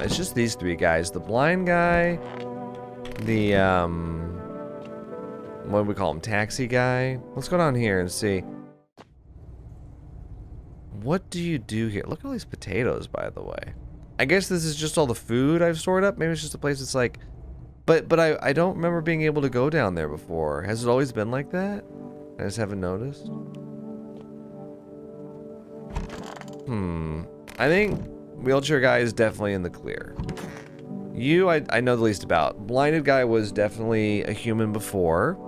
It's just these three guys. The blind guy, the what do we call him? Taxi guy. Let's go down here and see. What do you do here? Look at all these potatoes, by the way. I guess this is just all the food I've stored up. Maybe it's just a place that's like... But I don't remember being able to go down there before. Has it always been like that? I just haven't noticed. I think wheelchair guy is definitely in the clear. You, I know the least about. Blinded guy was definitely a human before.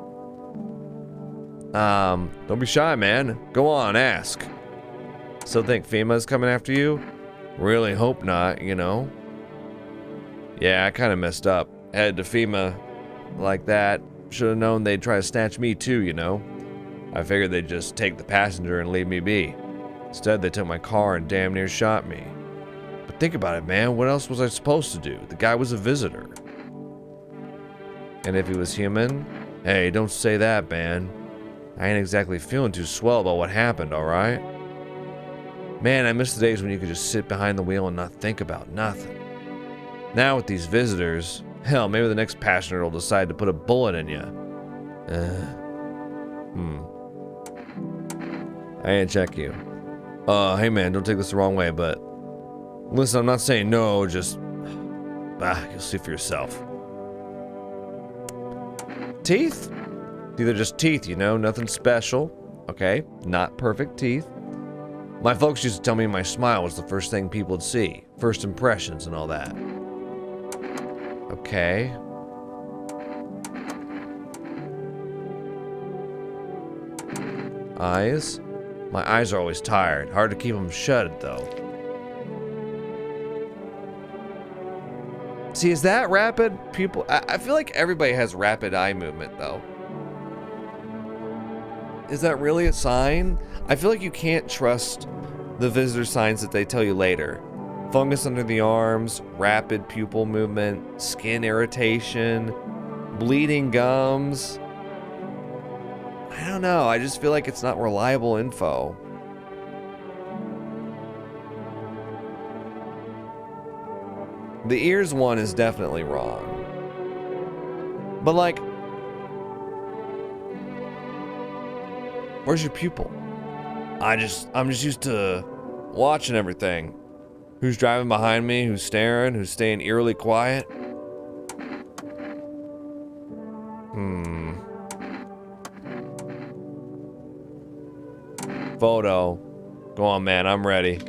Don't be shy, man. Go on, ask. Still think FEMA's coming after you? Really hope not, you know? Yeah, I kind of messed up. Headed to FEMA like that. Should have known they'd try to snatch me too, you know? I figured they'd just take the passenger and leave me be. Instead, they took my car and damn near shot me. But think about it, man. What else was I supposed to do? The guy was a visitor. And if he was human? Hey, don't say that, man. I ain't exactly feeling too swell about what happened, alright? Man, I miss the days when you could just sit behind the wheel and not think about nothing. Now with these visitors, hell, maybe the next passenger will decide to put a bullet in you. I ain't check you. Hey man, don't take this the wrong way, but... Listen, I'm not saying no, just... you'll see for yourself. Teeth? These are just teeth, you know, nothing special. Okay, not perfect teeth. My folks used to tell me my smile was the first thing people would see. First impressions and all that. Okay. Eyes? My eyes are always tired. Hard to keep them shut, though. See, is that rapid pupil? I feel like everybody has rapid eye movement, though. Is that really a sign? I feel like you can't trust the visitor signs that they tell you later. Fungus under the arms, rapid pupil movement, skin irritation, bleeding gums. I don't know. I just feel like it's not reliable info. The ears one is definitely wrong. But like, where's your pupil? I'm just used to watching everything. Who's driving behind me? Who's staring? Who's staying eerily quiet? Photo. Go on, man. I'm ready.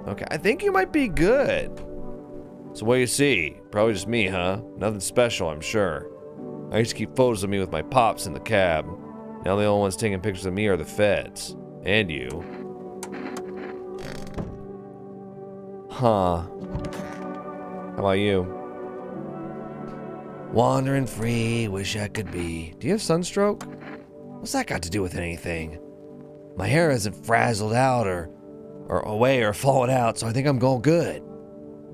Okay, I think you might be good. So what do you see? Probably just me, huh? Nothing special, I'm sure. I used to keep photos of me with my pops in the cab. Now the only ones taking pictures of me are the feds. And you. Huh. How about you? Wandering free, wish I could be. Do you have sunstroke? What's that got to do with anything? My hair isn't frazzled out or away or fallen out, so I think I'm going good.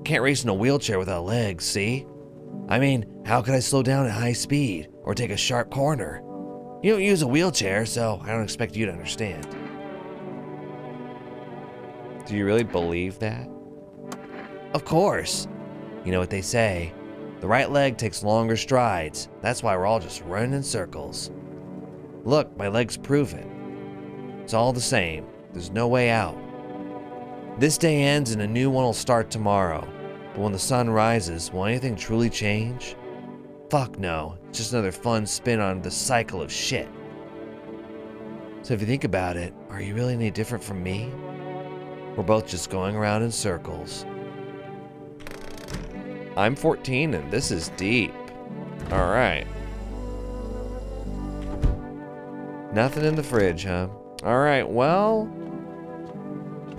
Can't race in a wheelchair without legs, see? I mean, how could I slow down at high speed or take a sharp corner? You don't use a wheelchair, so I don't expect you to understand. Do you really believe that? Of course. You know what they say. The right leg takes longer strides. That's why we're all just running in circles. Look, my legs prove it. It's all the same. There's no way out. This day ends and a new one will start tomorrow. But when the sun rises, will anything truly change? Fuck no. It's just another fun spin on the cycle of shit. So if you think about it, are you really any different from me? We're both just going around in circles. I'm 14 and this is deep. Alright. Nothing in the fridge, huh? Alright, well,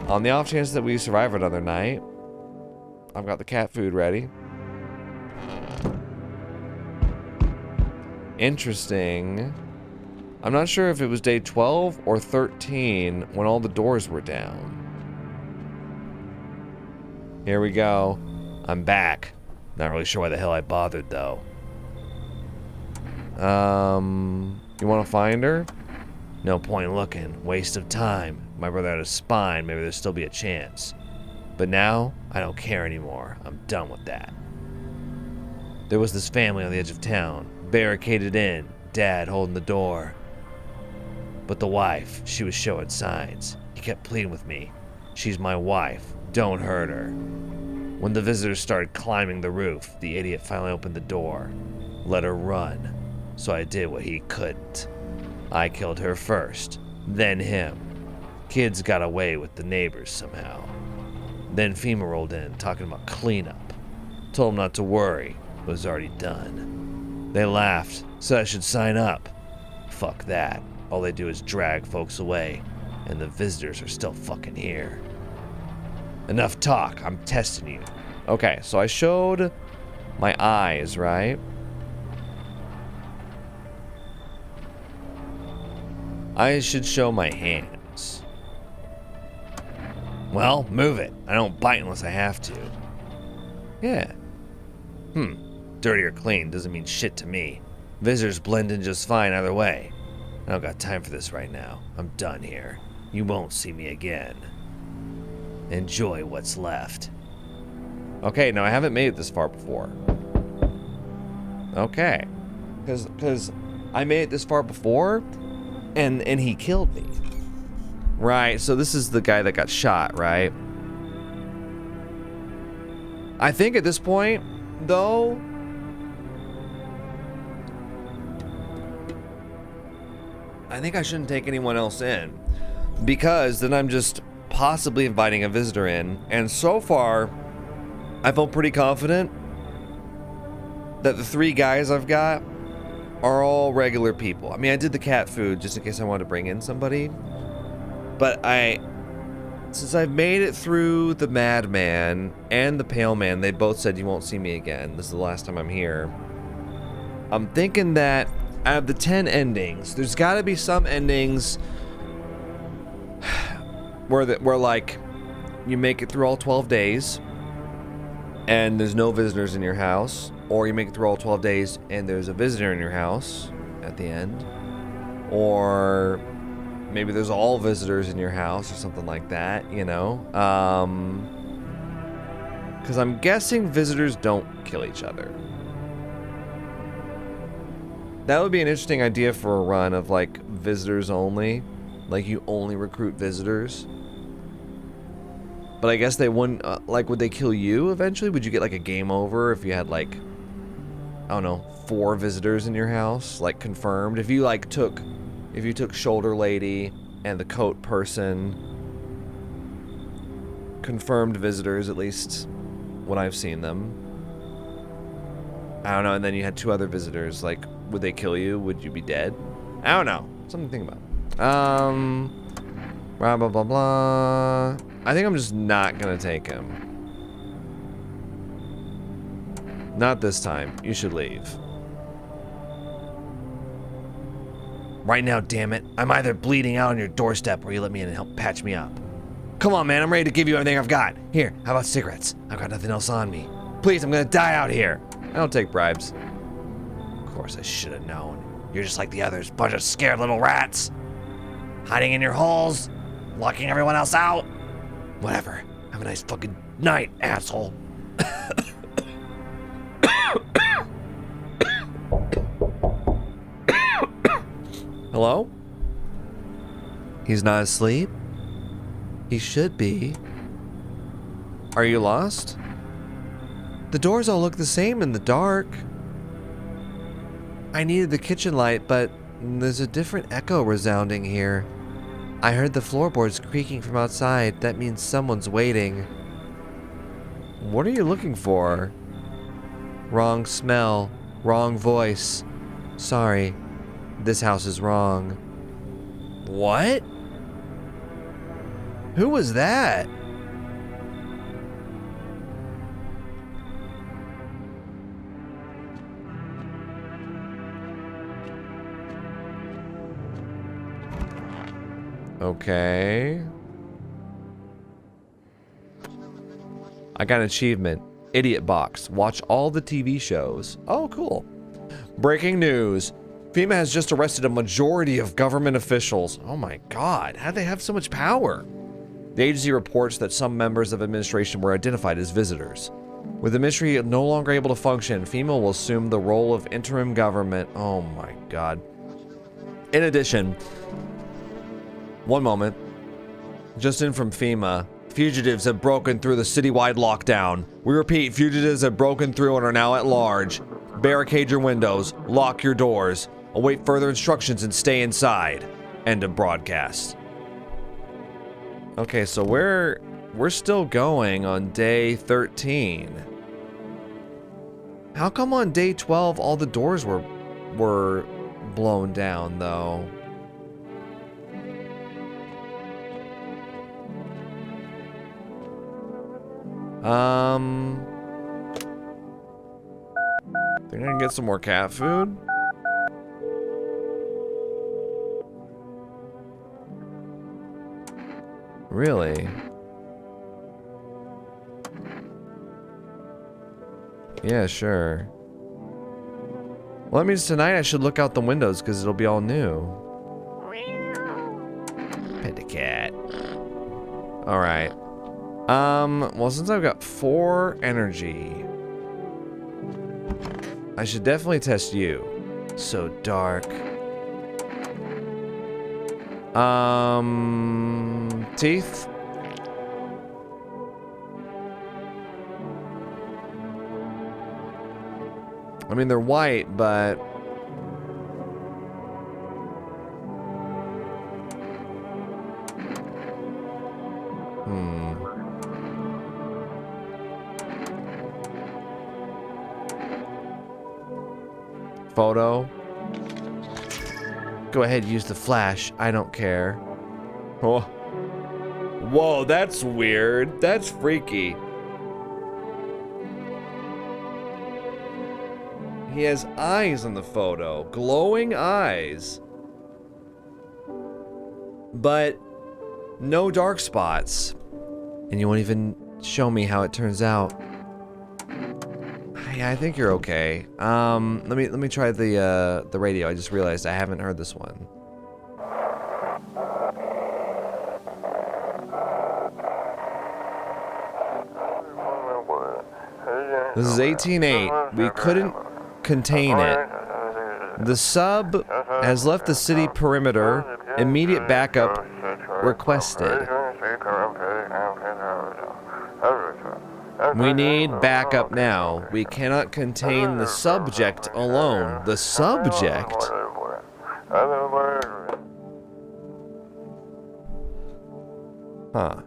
on the off chance that we survive another night, I've got the cat food ready. Interesting. I'm not sure if it was day 12 or 13 when all the doors were down. Here we go. I'm back. Not really sure why the hell I bothered, though. You want to find her? No point looking. Waste of time. If my brother had a spine, maybe there'd still be a chance. But now, I don't care anymore. I'm done with that. There was this family on the edge of town, barricaded in, dad holding the door. But the wife, she was showing signs. He kept pleading with me. She's my wife. Don't hurt her. When the visitors started climbing the roof, the idiot finally opened the door. Let her run. So I did what he couldn't. I killed her first, then him. Kids got away with the neighbors somehow. Then FEMA rolled in, talking about cleanup. Told them not to worry, it was already done. They laughed, said I should sign up. Fuck that. All they do is drag folks away, and the visitors are still fucking here. Enough talk, I'm testing you. Okay, so I showed my eyes, right? I should show my hands. Well, move it. I don't bite unless I have to. Yeah. Dirty or clean doesn't mean shit to me. Visitors blend in just fine either way. I don't got time for this right now. I'm done here. You won't see me again. Enjoy what's left. Okay, now I haven't made it this far before. Okay. Because I made it this far before, and he killed me. Right, so this is the guy that got shot, right? I think at this point, though, I think I shouldn't take anyone else in, because then I'm just possibly inviting a visitor in, and so far, I feel pretty confident that the 3 guys I've got are all regular people. I mean, I did the cat food just in case I wanted to bring in somebody, but since I've made it through the Madman and the Pale Man, they both said you won't see me again. This is the last time I'm here. I'm thinking that out of the 10 endings, there's got to be some endings where like you make it through all 12 days and there's no visitors in your house, or you make it through all 12 days and there's a visitor in your house at the end, or maybe there's all visitors in your house or something like that, you know? Because I'm guessing visitors don't kill each other. That would be an interesting idea for a run of, like, visitors only. Like, you only recruit visitors. But I guess they wouldn't, like, would they kill you eventually? Would you get, like, a game over if you had, like, I don't know, 4 visitors in your house? Like, confirmed? If you, like, took if you took shoulder lady and the coat person, confirmed visitors, at least when I've seen them. I don't know, and then you had 2 other visitors, like, would they kill you? Would you be dead? I don't know. Something to think about. Blah, blah, blah, blah. I think I'm just not gonna take him. Not this time. You should leave. Right now, damn it. I'm either bleeding out on your doorstep or you let me in and help patch me up. Come on, man. I'm ready to give you everything I've got. Here, how about cigarettes? I've got nothing else on me. Please, I'm gonna die out here. I don't take bribes. Of course, I should have known. You're just like the others, bunch of scared little rats. Hiding in your holes, locking everyone else out. Whatever. Have a nice fucking night, asshole. Hello? He's not asleep? He should be. Are you lost? The doors all look the same in the dark. I needed the kitchen light, but there's a different echo resounding here. I heard the floorboards creaking from outside. That means someone's waiting. What are you looking for? Wrong smell. Wrong voice. Sorry. This house is wrong. What? Who was that? Okay. I got an achievement. Idiot box. Watch all the TV shows. Oh, cool. Breaking news. FEMA has just arrested a majority of government officials. Oh my god, how do they have so much power? The agency reports that some members of administration were identified as visitors. With the ministry no longer able to function, FEMA will assume the role of interim government. Oh my god. In addition, one moment. Just in from FEMA. Fugitives have broken through the citywide lockdown. We repeat, fugitives have broken through and are now at large. Barricade your windows. Lock your doors. Await further instructions and stay inside. End of broadcast. Okay, so we're still going on day 13. How come on day 12 all the doors were blown down though? Think I can get some more cat food? Really? Yeah, sure. Well, that means tonight I should look out the windows because it'll be all new. Pet the cat. Alright. Well, since I've got 4 energy, I should definitely test you. So dark. Teeth? I mean, they're white, but... Photo. Go ahead, use the flash. I don't care. Oh. Whoa, that's weird. That's freaky. He has eyes in the photo. Glowing eyes. But no dark spots. And you won't even show me how it turns out. Yeah, I think you're okay. Let me try the radio. I just realized I haven't heard this one. This is 18.8. We couldn't contain it. The sub has left the city perimeter. Immediate backup requested. We need backup now. We cannot contain the subject alone. The subject? Huh.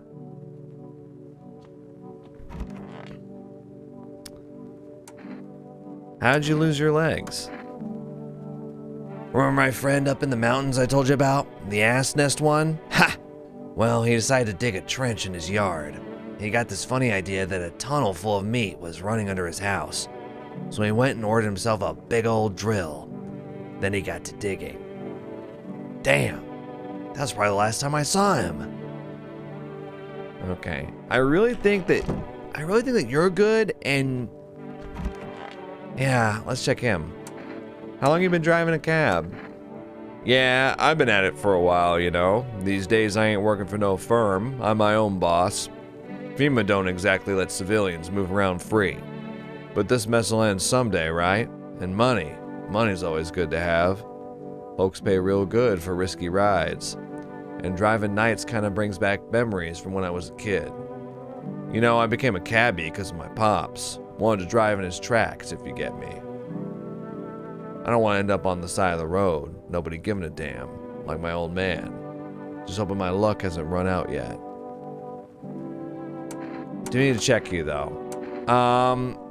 How'd you lose your legs? Remember my friend up in the mountains I told you about? The ass nest one? Ha! Well, he decided to dig a trench in his yard. He got this funny idea that a tunnel full of meat was running under his house. So he went and ordered himself a big old drill. Then he got to digging. Damn, that was probably the last time I saw him. Okay. I really think that you're good, and yeah, let's check him. How long you been driving a cab? Yeah, I've been at it for a while, you know. These days I ain't working for no firm. I'm my own boss. FEMA don't exactly let civilians move around free. But this mess will end someday, right? And money. Money's always good to have. Folks pay real good for risky rides. And driving nights kind of brings back memories from when I was a kid. You know, I became a cabbie because of my pops. Wanted to drive in his tracks, if you get me. I don't want to end up on the side of the road, nobody giving a damn, like my old man. Just hoping my luck hasn't run out yet. Do need to check you, though.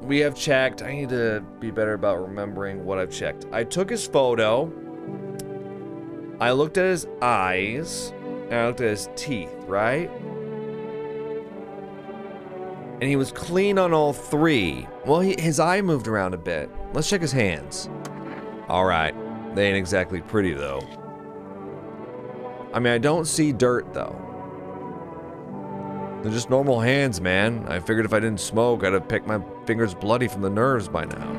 We have checked. I need to be better about remembering what I've checked. I took his photo. I looked at his eyes. And I looked at his teeth, right? And he was clean on all three. Well, his eye moved around a bit. Let's check his hands. Alright. They ain't exactly pretty, though. I mean, I don't see dirt, though. They're just normal hands, man. I figured if I didn't smoke, I'd have picked my fingers bloody from the nerves by now.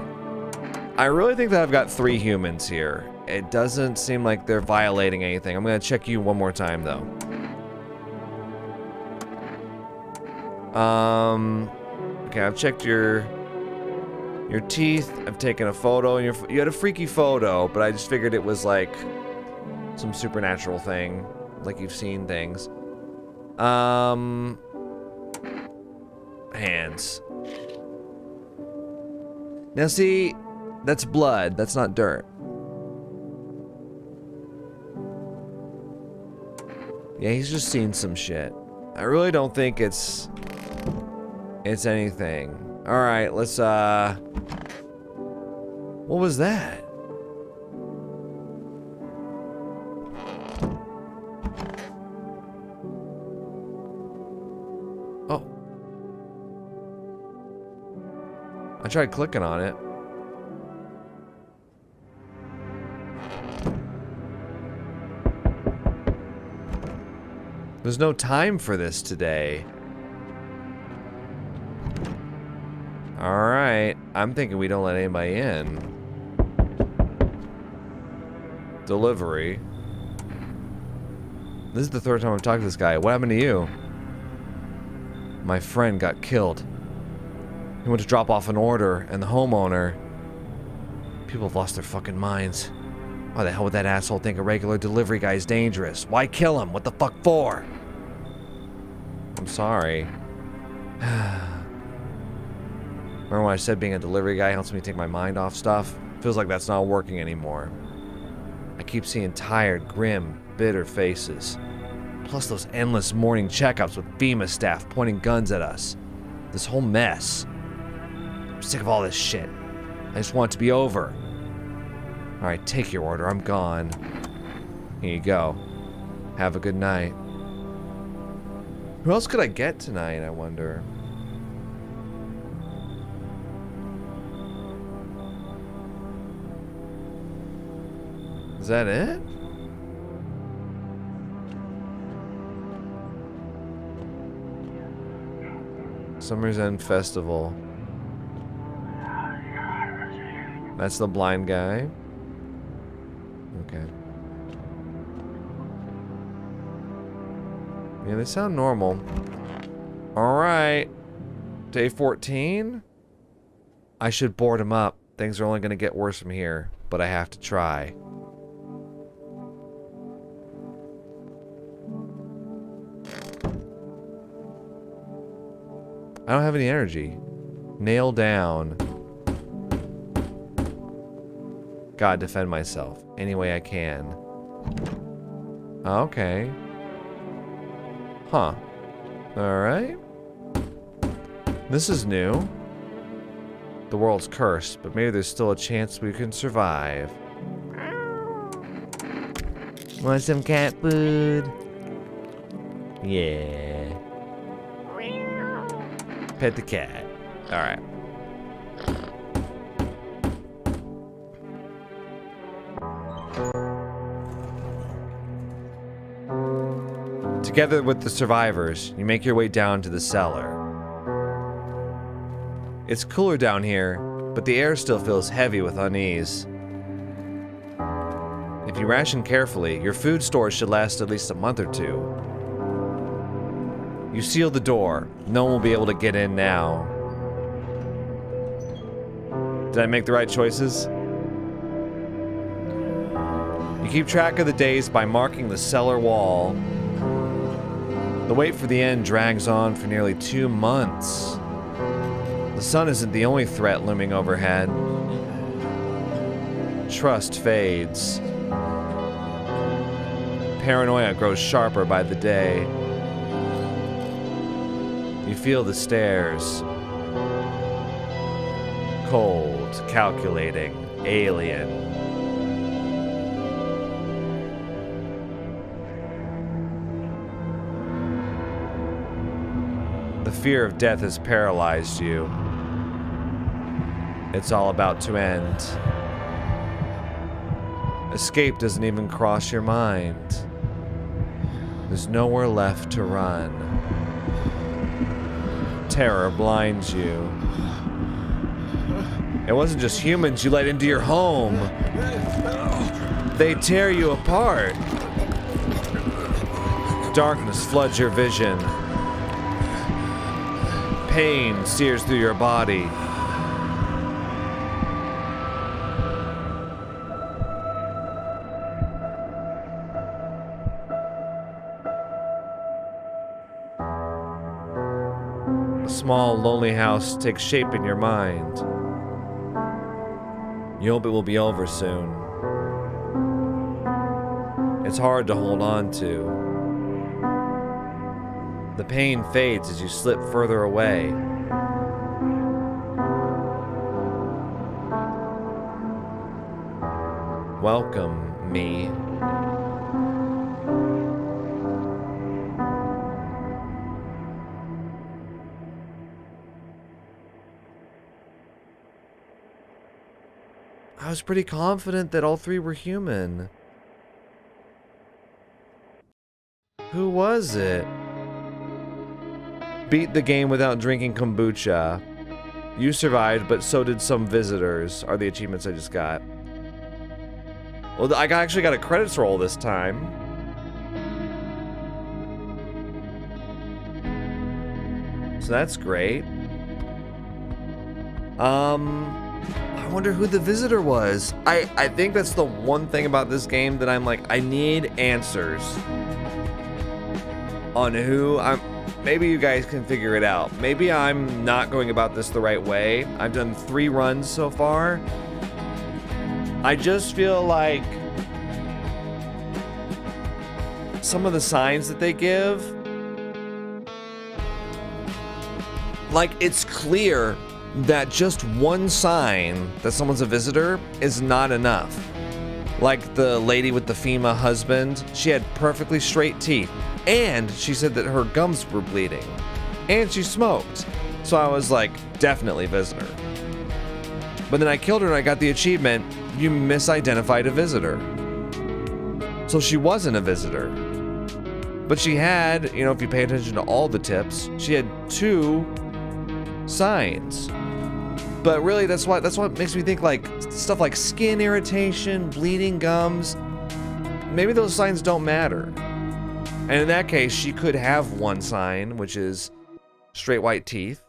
I really think that I've got 3 humans here. It doesn't seem like they're violating anything. I'm gonna check you one more time, though. Okay, I've checked your teeth. I've taken a photo, and you had a freaky photo, but I just figured it was like some supernatural thing, like you've seen things. Hands. Now see, that's blood. That's not dirt. Yeah, he's just seen some shit. I really don't think it's anything. All right, let's what was that? Oh. I tried clicking on it. There's no time for this today. Alright, I'm thinking we don't let anybody in. Delivery. This is the 3rd time I've talked to this guy. What happened to you? My friend got killed. He went to drop off an order, and the homeowner... People have lost their fucking minds. Why the hell would that asshole think a regular delivery guy is dangerous? Why kill him? What the fuck for? I'm sorry. Remember when I said being a delivery guy helps me take my mind off stuff? Feels like that's not working anymore. I keep seeing tired, grim, bitter faces. Plus those endless morning checkups with FEMA staff pointing guns at us. This whole mess. I'm sick of all this shit. I just want it to be over. Alright, take your order. I'm gone. Here you go. Have a good night. Who else could I get tonight, I wonder? Is that it? Summer's End Festival. That's the blind guy. Okay. Yeah, they sound normal. Alright. Day 14? I should board him up. Things are only going to get worse from here, but I have to try. I don't have any energy. Nail down. Gotta defend myself any way I can. Okay. Huh. Alright. This is new. The world's cursed, but maybe there's still a chance we can survive. Want some cat food? Yeah. Pet the cat. Alright. Together with the survivors, you make your way down to the cellar. It's cooler down here, but the air still feels heavy with unease. If you ration carefully, your food storage should last at least a month or two. You seal the door. No one will be able to get in now. Did I make the right choices? You keep track of the days by marking the cellar wall. The wait for the end drags on for nearly 2 months. The sun isn't the only threat looming overhead. Trust fades. Paranoia grows sharper by the day. You feel the stares. Cold, calculating, alien. The fear of death has paralyzed you. It's all about to end. Escape doesn't even cross your mind. There's nowhere left to run. Terror blinds you. It wasn't just humans you let into your home. They tear you apart. Darkness floods your vision. Pain sears through your body. A small, lonely house takes shape in your mind. You hope it will be over soon. It's hard to hold on to. The pain fades as you slip further away. Welcome, me. I was pretty confident that all three were human. Who was it? Beat the game without drinking kombucha. You survived, but so did some visitors, are the achievements I just got. Well, I actually got a credits roll this time. So that's great. I wonder who the visitor was. I think that's the one thing about this game that I'm like, I need answers on who I'm. Maybe you guys can figure it out. Maybe I'm not going about this the right way. I've done 3 runs so far. I just feel like some of the signs that they give, like it's clear that just one sign that someone's a visitor is not enough. Like the lady with the FEMA husband, she had perfectly straight teeth, and she said that her gums were bleeding, and she smoked. So I was like, definitely visitor. But then I killed her and I got the achievement, you misidentified a visitor. So she wasn't a visitor. But she had, you know, if you pay attention to all the tips, she had 2 signs. But really, that's what makes me think like stuff like skin irritation, bleeding gums. Maybe those signs don't matter. And in that case, she could have one sign, which is straight white teeth,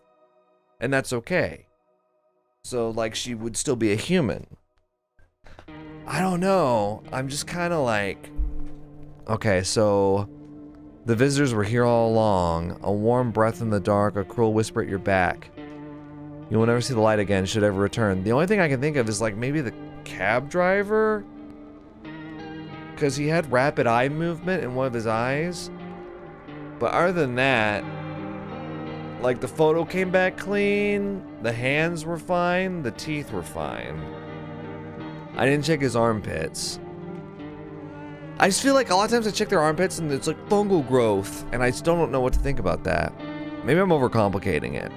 and that's okay. So like she would still be a human. I don't know. I'm just kind of like, okay, so the visitors were here all along. A warm breath in the dark, a cruel whisper at your back. You will never see the light again, should ever return. The only thing I can think of is like maybe the cab driver, because he had rapid eye movement in one of his eyes. But other than that, Like, the photo came back clean, the hands were fine, the teeth were fine. I didn't check his armpits. I just feel like a lot of times I check their armpits and it's like fungal growth, and I still don't know what to think about that. Maybe I'm overcomplicating it.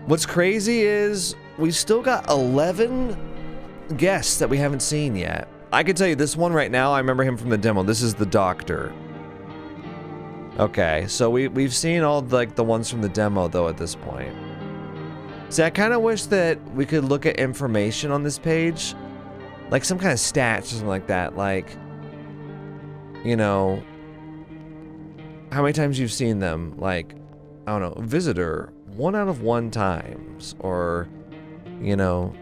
What's crazy is we still got 11 guests that we haven't seen yet. I can tell you this one right now, I remember him from the demo. This is the doctor. Okay, so we've seen all like the ones from the demo though at this point. See, I kind of wish that we could look at information on this page, like some kind of stats or something like that, like, you know, how many times you've seen them, like, I don't know, visitor 1 out of 1 times, or, you know,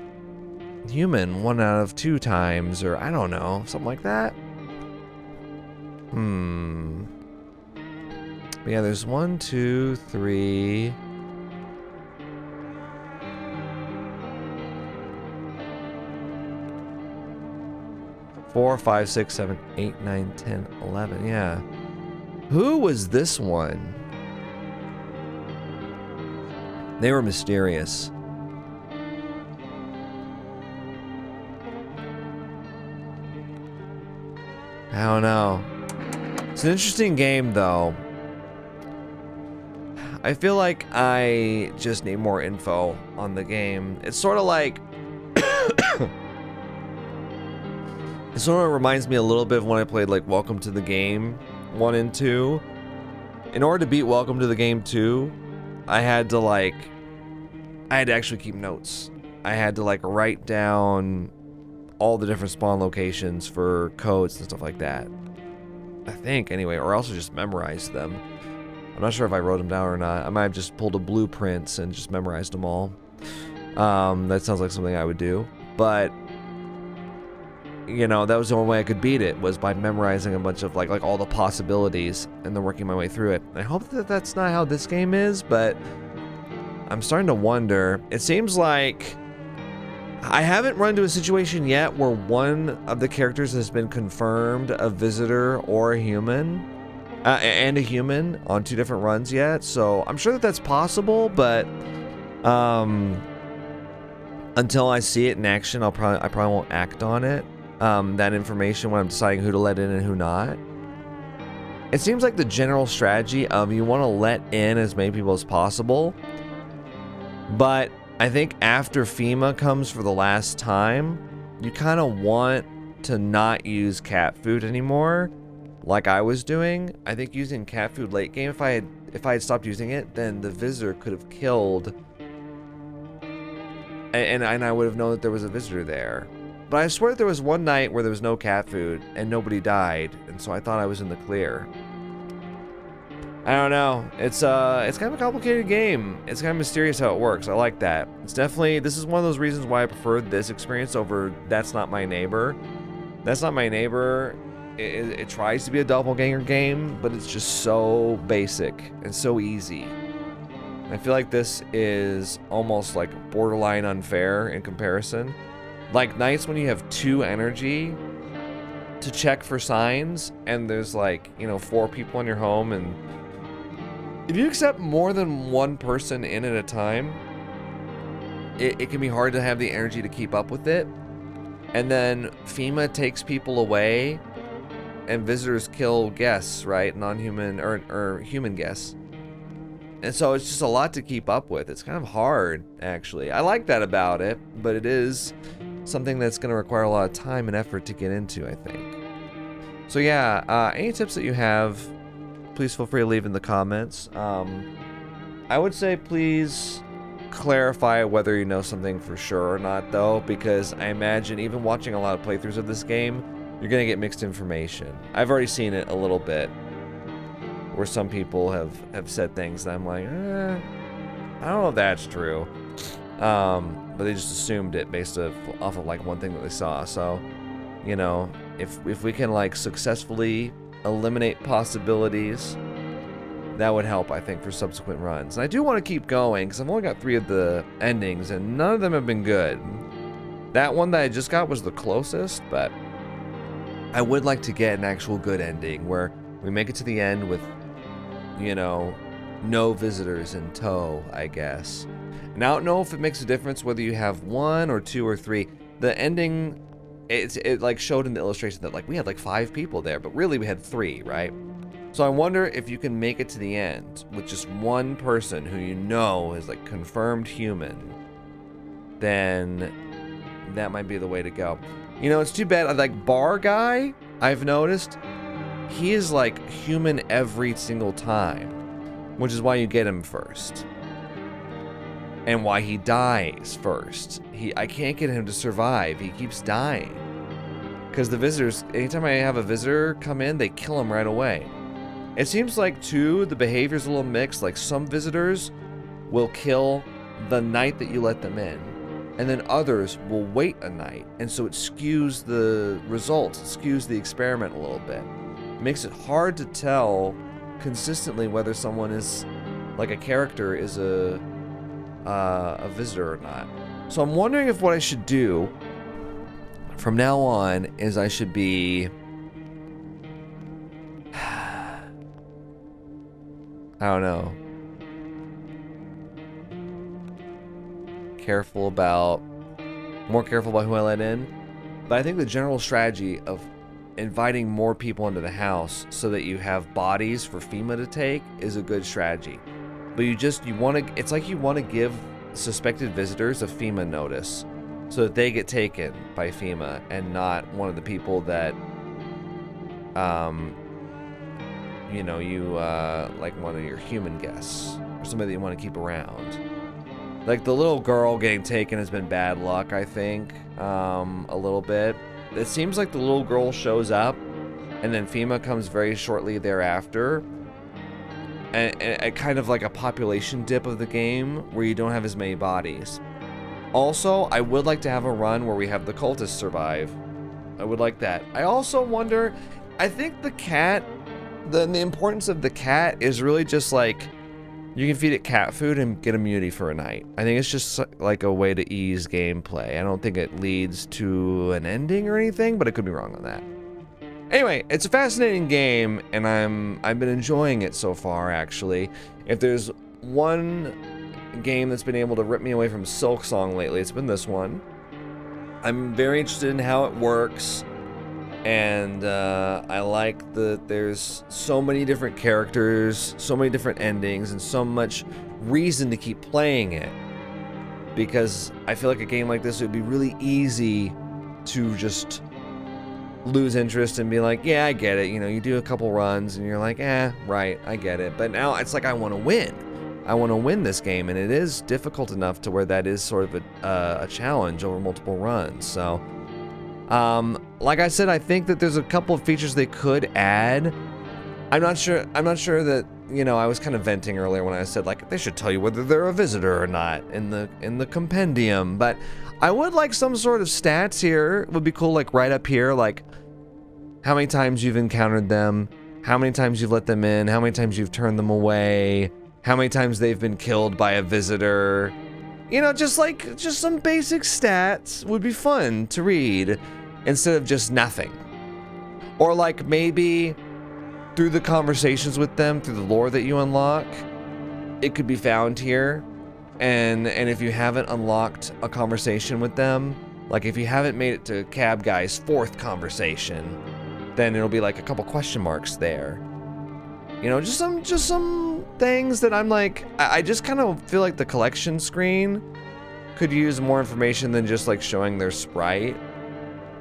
human 1 out of 2 times, or I don't know, something like that. But yeah, there's 1, 2, 3. Four, 5, 6, 7, 8, 9, 10, 11. Yeah. Who was this one? They were mysterious. I don't know. It's an interesting game, though. I feel like I just need more info on the game. It's sort of like... It sort of reminds me a little bit of when I played, like, Welcome to the Game 1 and 2. In order to beat Welcome to the Game 2, I had to actually keep notes. I had to, like, write down all the different spawn locations for codes and stuff like that. I think, anyway, or also just memorize them. I'm not sure if I wrote them down or not. I might have just pulled a blueprints and just memorized them all. That sounds like something I would do. But, you know, that was the only way I could beat it, was by memorizing a bunch of, like all the possibilities and then working my way through it. I hope that that's not how this game is, but I'm starting to wonder. It seems like I haven't run into a situation yet where one of the characters has been confirmed a visitor or a human, and a human on 2 different runs yet. So I'm sure that that's possible, but until I see it in action, I probably won't act on it. That information when I'm deciding who to let in and who not. It seems like the general strategy of you want to let in as many people as possible, but I think after FEMA comes for the last time, you kind of want to not use cat food anymore, like I was doing. I think using cat food late game, if I had stopped using it, then the visitor could have killed, and I would have known that there was a visitor there. But I swear there was one night where there was no cat food and nobody died, and so I thought I was in the clear. I don't know. It's kind of a complicated game. It's kind of mysterious how it works. I like that. It's definitely, this is one of those reasons why I preferred this experience over That's Not My Neighbor. That's Not My Neighbor, it tries to be a doppelganger game, but it's just so basic and so easy. I feel like this is almost like borderline unfair in comparison. Like nights when you have 2 energy to check for signs, and there's like, you know, 4 people in your home, and if you accept more than 1 person in at a time, it can be hard to have the energy to keep up with it. And then FEMA takes people away, and visitors kill guests, right? Non-human or human guests. And so it's just a lot to keep up with. It's kind of hard, actually. I like that about it, but it is something that's going to require a lot of time and effort to get into, I think. So yeah, any tips that you have, please feel free to leave in the comments. I would say please clarify whether you know something for sure or not, though, because I imagine even watching a lot of playthroughs of this game, you're going to get mixed information. I've already seen it a little bit, where some people have said things that I'm like, I don't know if that's true. But they just assumed it based off of like one thing that they saw. So, you know, if we can like successfully eliminate possibilities, that would help, I think, for subsequent runs. And I do want to keep going because I've only got 3 of the endings and none of them have been good. That one that I just got was the closest, but I would like to get an actual good ending where we make it to the end with, you know, no visitors in tow, I guess. And I don't know if it makes a difference whether you have 1 or 2 or 3. The ending, it like showed in the illustration that like we had like 5 people there, but really we had 3, right? So I wonder if you can make it to the end with just 1 person who you know is like confirmed human, then that might be the way to go. You know, it's too bad. Like bar guy, I've noticed, he is like human every single time, which is why you get him first. And why he dies first. I can't get him to survive. He keeps dying. Because the visitors, anytime I have a visitor come in, they kill him right away. It seems like, too, the behavior's a little mixed. Like, some visitors will kill the night that you let them in. And then others will wait a night. And so it skews the results. It skews the experiment a little bit. It makes it hard to tell consistently whether someone is, like a character is a visitor or not. So I'm wondering if what I should do from now on is I should be... I don't know. More careful about who I let in. But I think the general strategy of inviting more people into the house so that you have bodies for FEMA to take is a good strategy. But it's like you want to give suspected visitors a FEMA notice so that they get taken by FEMA and not one of the people that, like one of your human guests or somebody that you want to keep around. Like the little girl getting taken has been bad luck, I think, a little bit. It seems like the little girl shows up and then FEMA comes very shortly thereafter. And kind of like a population dip of the game where you don't have as many bodies. Also, I would like to have a run where we have the cultists survive. I would like that. I also wonder, I think the cat, the importance of the cat is really just like, you can feed it cat food and get immunity for a night. I think it's just like a way to ease gameplay. I don't think it leads to an ending or anything, but I could be wrong on that. Anyway, it's a fascinating game, and I've been enjoying it so far, actually. If there's one game that's been able to rip me away from Silksong lately, it's been this one. I'm very interested in how it works, and I like that there's so many different characters, so many different endings, and so much reason to keep playing it. Because I feel like a game like this would be really easy to just lose interest and be like, yeah, I get it. You know, you do a couple runs and you're like, right, I get it. But now it's like I want to win. I want to win this game, and it is difficult enough to where that is sort of a challenge over multiple runs. So, like I said, I think that there's a couple of features they could add. I'm not sure that, you know, I was kind of venting earlier when I said like they should tell you whether they're a visitor or not in the compendium, but I would like some sort of stats here. It would be cool, like right up here, like how many times you've encountered them, how many times you've let them in, how many times you've turned them away, how many times they've been killed by a visitor. You know, just some basic stats would be fun to read instead of just nothing. Or like maybe through the conversations with them, through the lore that you unlock, it could be found here. And if you haven't unlocked a conversation with them, like if you haven't made it to Cab Guy's 4th conversation, then it'll be like a couple question marks there. You know, just some things that I'm like, I just kind of feel like the collection screen could use more information than just like showing their sprite.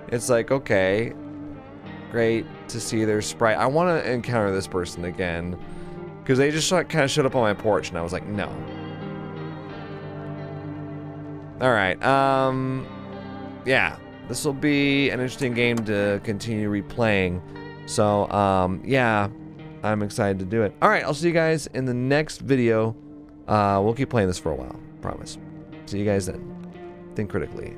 It's like, okay, great to see their sprite. I want to encounter this person again because they just kind of showed up on my porch and I was like, no. All right, yeah, this will be an interesting game to continue replaying. So, yeah, I'm excited to do it. All right, I'll see you guys in the next video. We'll keep playing this for a while, promise. See you guys then. Think critically.